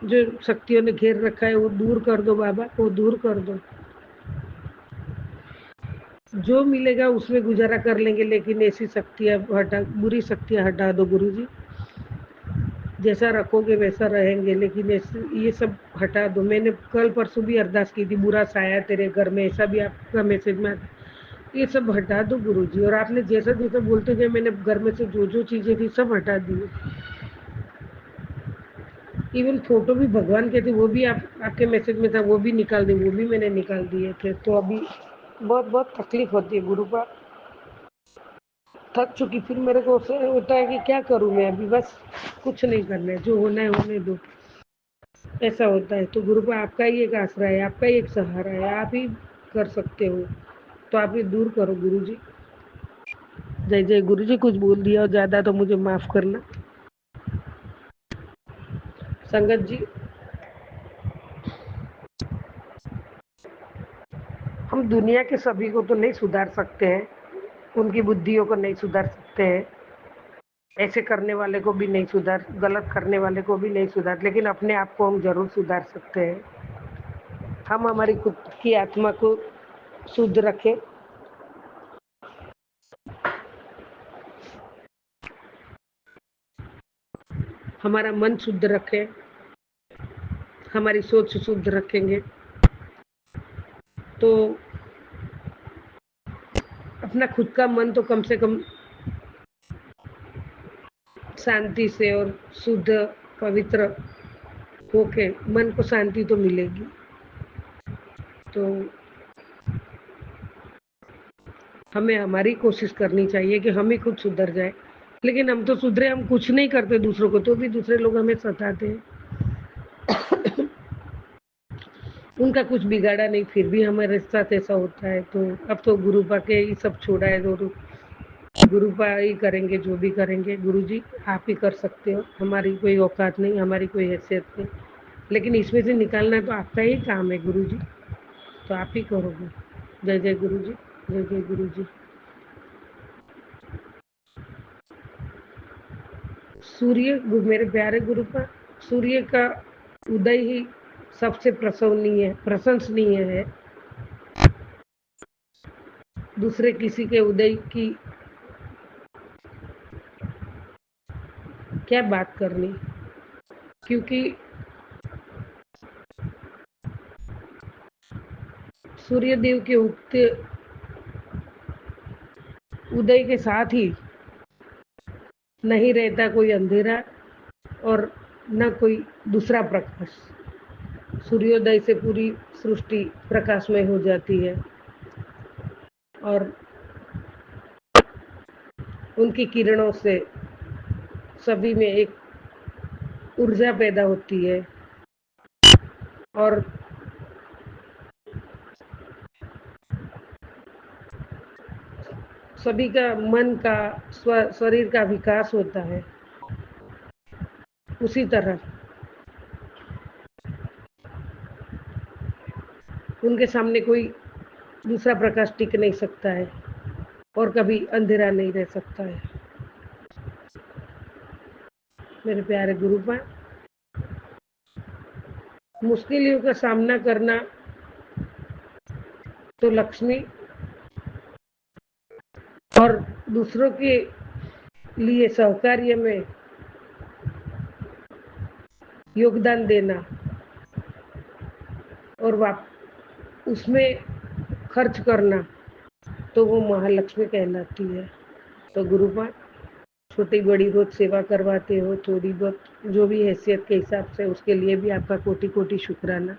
जो शक्तियों ने घेर रखा है वो दूर कर दो बाबा, वो दूर कर दो। जो मिलेगा उसमें गुजारा कर लेंगे, लेकिन ऐसी शक्तियाँ हटा, बुरी शक्तियाँ हटा दो गुरुजी। जैसा रखोगे वैसा रहेंगे, लेकिन ये सब हटा दो। मैंने कल परसों भी अरदास की थी, बुरा साया तेरे घर में, ऐसा भी आपका मैसेज में आता। ये सब हटा दो गुरुजी। और आपने जैसा जैसा बोलते गए, मैंने घर में से जो जो चीज़ें थी सब हटा दी। इवन फोटो भी भगवान के थे, वो भी आपके मैसेज में था, वो भी निकाल दी, वो भी मैंने निकाल दिए थे। तो अभी बहुत बहुत तकलीफ होती है गुरु पर, थक चुकी। फिर मेरे को होता है कि क्या करूं मैं, अभी बस कुछ नहीं करना है, जो होना है होने दो, ऐसा होता है। तो गुरु पर आपका ही एक आसरा है, आपका ही एक सहारा है, आप ही कर सकते हो। तो आप ये दूर करो गुरु जी। जय जय गुरु जी। कुछ बोल दिया और ज़्यादा तो मुझे माफ़ करना। संगत जी, हम दुनिया के सभी को तो नहीं सुधार सकते हैं, उनकी बुद्धियों को नहीं सुधार सकते हैं, ऐसे करने वाले को भी नहीं सुधार, गलत करने वाले को भी नहीं सुधार, लेकिन अपने आप को हम जरूर सुधार सकते हैं। हम हमारी खुद की आत्मा को शुद्ध रखें, हमारा मन शुद्ध रखें, हमारी सोच शुद्ध रखेंगे तो अपना खुद का मन तो कम से कम शांति से और शुद्ध पवित्र होके मन को शांति तो मिलेगी। तो हमें हमारी कोशिश करनी चाहिए कि हम ही खुद सुधर जाए, लेकिन हम तो सुधरे, हम कुछ नहीं करते दूसरों को, तो भी दूसरे लोग हमें सताते हैं। उनका कुछ बिगाड़ा नहीं, फिर भी हमारे साथ ऐसा होता है। तो अब तो गुरुपा के ये सब छोड़ा है, तो गुरुपा ही करेंगे जो भी करेंगे। गुरुजी आप ही कर सकते हो, हमारी कोई औकात नहीं, हमारी कोई हैसियत नहीं, लेकिन इसमें से निकालना तो आपका ही काम है गुरुजी, तो आप ही करोगे। जय जय गुरुजी, जय जय गुरुजी। सूर्य, मेरे प्यारे गुरुपा, सूर्य का उदय ही सबसे प्रशंसनीय है। दूसरे किसी के उदय की क्या बात करनी, क्योंकि सूर्य देव के उगते उदय के साथ ही नहीं रहता कोई अंधेरा और न कोई दूसरा प्रकाश। सूर्योदय से पूरी सृष्टि प्रकाशमय हो जाती है और उनकी किरणों से सभी में एक ऊर्जा पैदा होती है और सभी का मन का शरीर का विकास होता है। उसी तरह उनके सामने कोई दूसरा प्रकाश टिक नहीं सकता है और कभी अंधेरा नहीं रह सकता है। मेरे प्यारे गुरुपा, मुश्किलों का सामना करना तो लक्ष्मी और दूसरों के लिए सहकार्य में योगदान देना और उसमें खर्च करना, तो वो महालक्ष्मी कहलाती है। तो गुरुपा, छोटी बड़ी रोज सेवा करवाते हो, थोड़ी बहुत जो भी हैसियत के हिसाब से, उसके लिए भी आपका कोटि कोटि शुक्राना।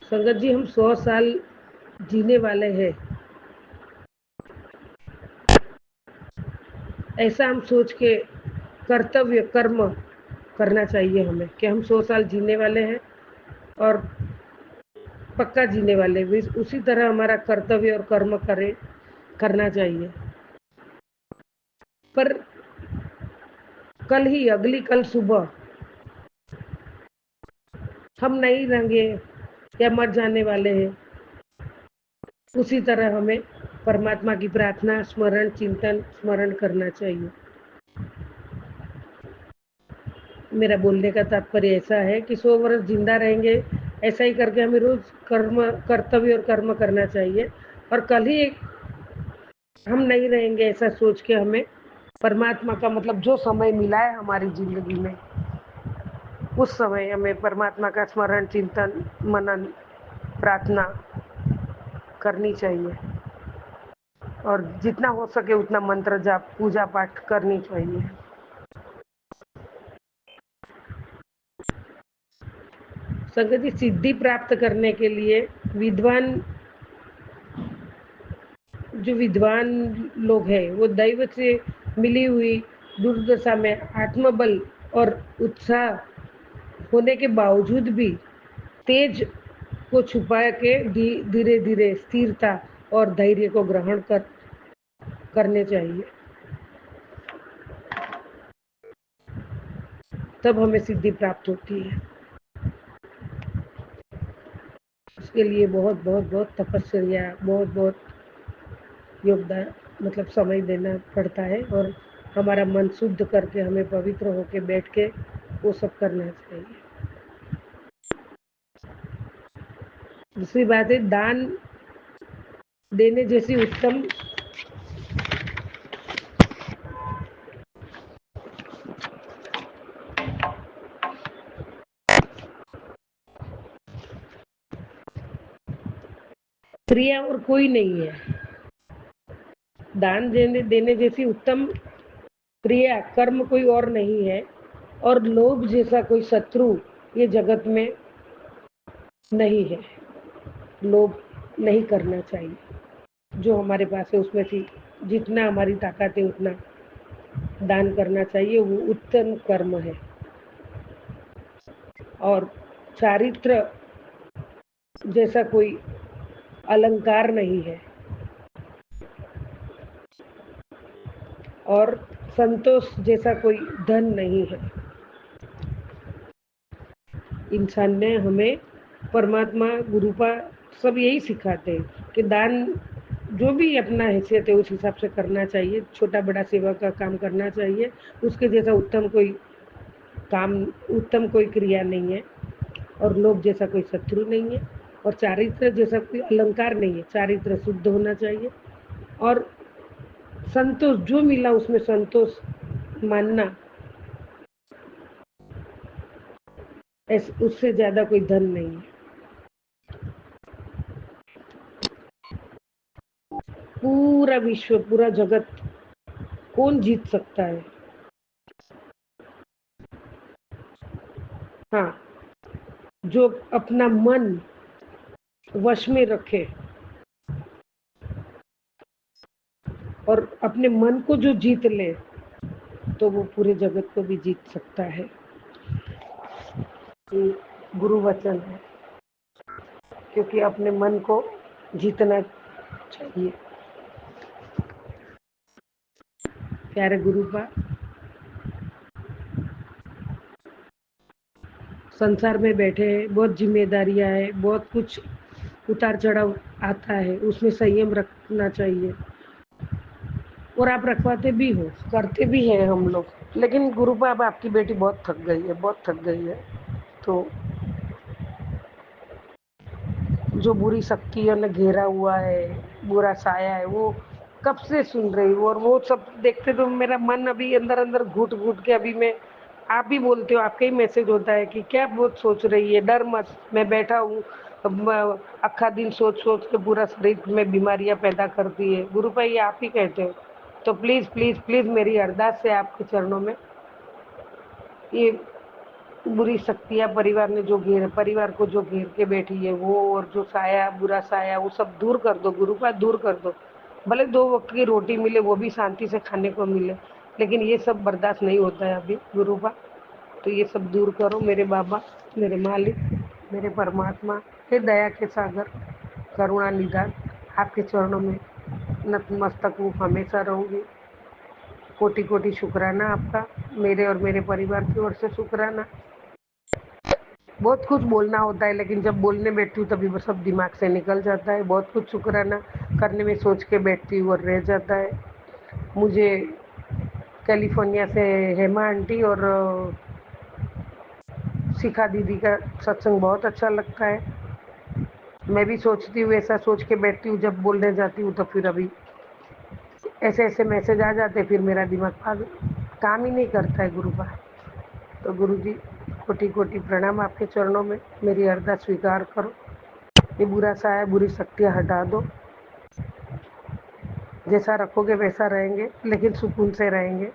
संगत जी, हम 100 साल जीने वाले हैं, ऐसा हम सोच के कर्तव्य कर्म करना चाहिए हमें कि हम 100 साल जीने वाले हैं और पक्का जीने वाले, उसी तरह हमारा कर्तव्य और कर्म करना चाहिए। पर कल सुबह हम नहीं रहेंगे या मर जाने वाले हैं, उसी तरह हमें परमात्मा की प्रार्थना, स्मरण, चिंतन, स्मरण करना चाहिए। मेरा बोलने का तात्पर्य ऐसा है कि 100 वर्ष जिंदा रहेंगे, ऐसा ही करके हमें रोज कर्तव्य और कर्म करना चाहिए, और कल ही हम नहीं रहेंगे ऐसा सोच के हमें परमात्मा का, मतलब जो समय मिला है हमारी जिंदगी में, उस समय हमें परमात्मा का स्मरण, चिंतन, मनन, प्रार्थना करनी चाहिए और जितना हो सके उतना मंत्र जाप, पूजा पाठ करनी चाहिए। संगत जी, सिद्धि प्राप्त करने के लिए जो विद्वान लोग हैं, वो दैव से मिली हुई दुर्दशा में आत्मबल और उत्साह होने के बावजूद भी तेज को छुपा के धीरे धीरे स्थिरता और धैर्य को ग्रहण करने चाहिए, तब हमें सिद्धि प्राप्त होती है। उसके लिए बहुत बहुत बहुत तपस्या, बहुत बहुत योगदान मतलब समय देना पड़ता है और हमारा मन शुद्ध करके हमें पवित्र होके बैठ के वो सब करना चाहिए। दूसरी बात है, दान देने जैसी उत्तम क्रिया और कोई नहीं है। दान देने जैसी उत्तम क्रिया कर्म कोई और नहीं है और लोभ जैसा कोई शत्रु ये जगत में नहीं है। लोभ नहीं करना चाहिए। जो हमारे पास है उसमें से जितना हमारी ताकत है उतना दान करना चाहिए, वो उत्तम कर्म है। और चारित्र जैसा कोई अलंकार नहीं है और संतोष जैसा कोई धन नहीं है। इंसान ने हमें परमात्मा गुरुपा सब यही सिखाते हैं कि दान जो भी अपना हैसियत है उस हिसाब से करना चाहिए। छोटा बड़ा सेवा का काम करना चाहिए। उसके जैसा उत्तम कोई क्रिया नहीं है और लोभ जैसा कोई शत्रु नहीं है और चारित्र जैसा कोई अलंकार नहीं है। चारित्र शुद्ध होना चाहिए और संतोष जो मिला उसमें संतोष मानना, उससे ज्यादा कोई धन नहीं है। पूरा विश्व पूरा जगत कौन जीत सकता है? हाँ, जो अपना मन वश में रखे और अपने मन को जो जीत ले तो वो पूरे जगत को भी जीत सकता है। ये गुरु वचन है, क्योंकि अपने मन को जीतना चाहिए। प्यारे गुरुपा, संसार में बैठे हैं, बहुत जिम्मेदारियां है, बहुत कुछ उतार चढ़ाव आता है, उसमें संयम रखना चाहिए और आप रखवाते भी हो, करते भी हैं हम लोग। लेकिन गुरुपा अब आपकी बेटी बहुत थक गई है। तो जो बुरी शक्तियों ने घेरा हुआ है, बुरा साया है, वो कब से सुन रही हूँ और वो सब देखते तो मेरा मन अभी अंदर अंदर घुट घुट के अभी आप भी बोलते हो, आपका ही मैसेज होता है कि क्या बहुत सोच रही है, डर मत, मैं बैठा हूँ। अक्खा दिन सोच सोच के पूरा शरीर में बीमारियां पैदा करती है। गुरु भाई ये आप ही कहते हो, तो प्लीज प्लीज प्लीज मेरी अरदास है आपके चरणों में, ये बुरी शक्तियां परिवार को जो घेर के बैठी है वो, और जो साया बुरा साया वो सब दूर कर दो गुरुपा, दूर कर दो। भले 2 वक्त की रोटी मिले वो भी शांति से खाने को मिले, लेकिन ये सब बर्दाश्त नहीं होता है अभी गुरुपा। तो ये सब दूर करो मेरे बाबा, मेरे मालिक, मेरे परमात्मा, हे दया के सागर, करुणा निधान, आपके चरणों में नतमस्तक हूँ, हमेशा रहूंगी। कोटि कोटि शुक्राना आपका, मेरे और मेरे परिवार की ओर से शुक्राना। बहुत कुछ बोलना होता है लेकिन जब बोलने बैठती हूँ तभी वो सब दिमाग से निकल जाता है। बहुत कुछ शुक्राना करने में सोच के बैठती हूँ और रह जाता है। मुझे कैलिफोर्निया से हेमा आंटी और शिखा दीदी का सत्संग बहुत अच्छा लगता है। मैं भी सोचती हूँ, ऐसा सोच के बैठती हूँ, जब बोलने जाती हूँ तो फिर अभी ऐसे ऐसे मैसेज आ जाते, फिर मेरा दिमाग काम ही नहीं करता है गुरुपा। तो गुरु जी कोटि कोटि प्रणाम आपके चरणों में, मेरी अरदास स्वीकार करो। ये बुरा साया बुरी शक्तियाँ हटा दो, जैसा रखोगे वैसा रहेंगे, लेकिन सुकून से रहेंगे।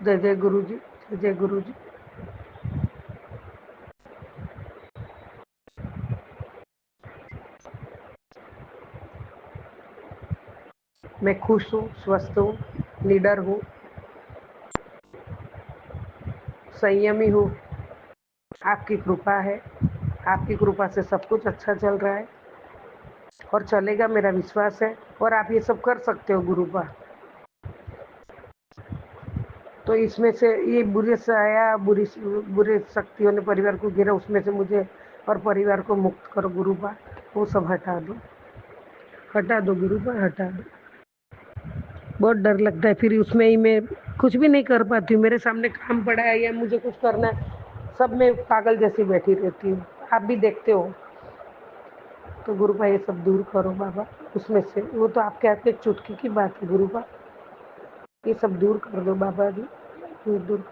जय जय गुरु जी, जय जय गुरु जी। मैं खुश हूँ, स्वस्थ हूँ, निडर हूँ, संयमी हूँ। आपकी कृपा है, आपकी कृपा से सब कुछ अच्छा चल रहा है और चलेगा, मेरा विश्वास है। और आप ये सब कर सकते हो गुरुपा। तो इसमें से ये बुरे शक्तियों ने परिवार को घेरा, उसमें से मुझे और परिवार को मुक्त करो गुरुपा, वो सब हटा दो। हटा दो गुरुपा, हटा दो। बहुत डर लगता है, फिर उसमें ही मैं कुछ भी नहीं कर पाती हूँ। मेरे सामने काम पड़ा है या मुझे कुछ करना है, सब में पागल जैसी बैठी रहती हूँ। आप भी देखते हो। तो गुरुपा ये सब दूर करो बाबा, उसमें से वो तो आपके हाथ में चुटकी की बात है गुरुपा। ये सब दूर कर दो बाबा जी, दूर दूर।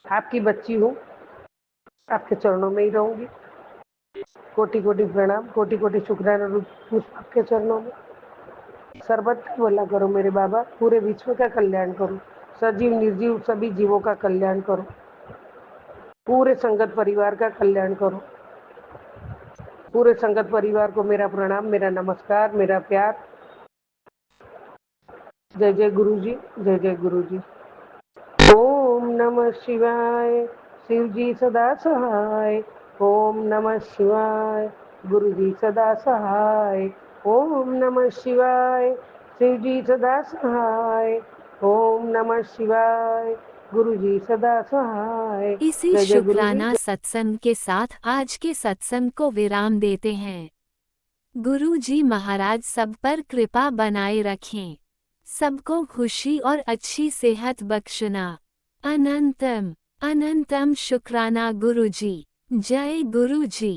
आपकी बच्ची हूँ, आपके चरणों में ही रहूंगी। कोटि कोटि प्रणाम, कोटि कोटि शुक्राना पुष्प आपके चरणों में। सर्वत्र भला करो मेरे बाबा, पूरे विश्व का कल्याण करो, सजीव निर्जीव सभी जीवों का कल्याण करो, पूरे संगत परिवार का कल्याण करो। पूरे संगत परिवार को मेरा प्रणाम, मेरा नमस्कार, मेरा प्यार। जय जय गुरु जी, जय जय गुरु जी। ओम नमः शिवाय, शिव जी सदा सहाय। ओम नमः शिवाय, गुरु जी सदा सहाय। ओम नमः शिवाय, शिव जी सदा सहाय। ओम नमः शिवाय, गुरु जी सदा सहाय। इसी जय जय गुरु जी। शुक्राना सत्संग के साथ आज के सत्संग को विराम देते हैं। गुरु जी महाराज सब पर कृपा बनाए रखें, सबको खुशी और अच्छी सेहत बख्शना। अनंतम अनंतम शुक्राना गुरु जी। जय गुरु जी।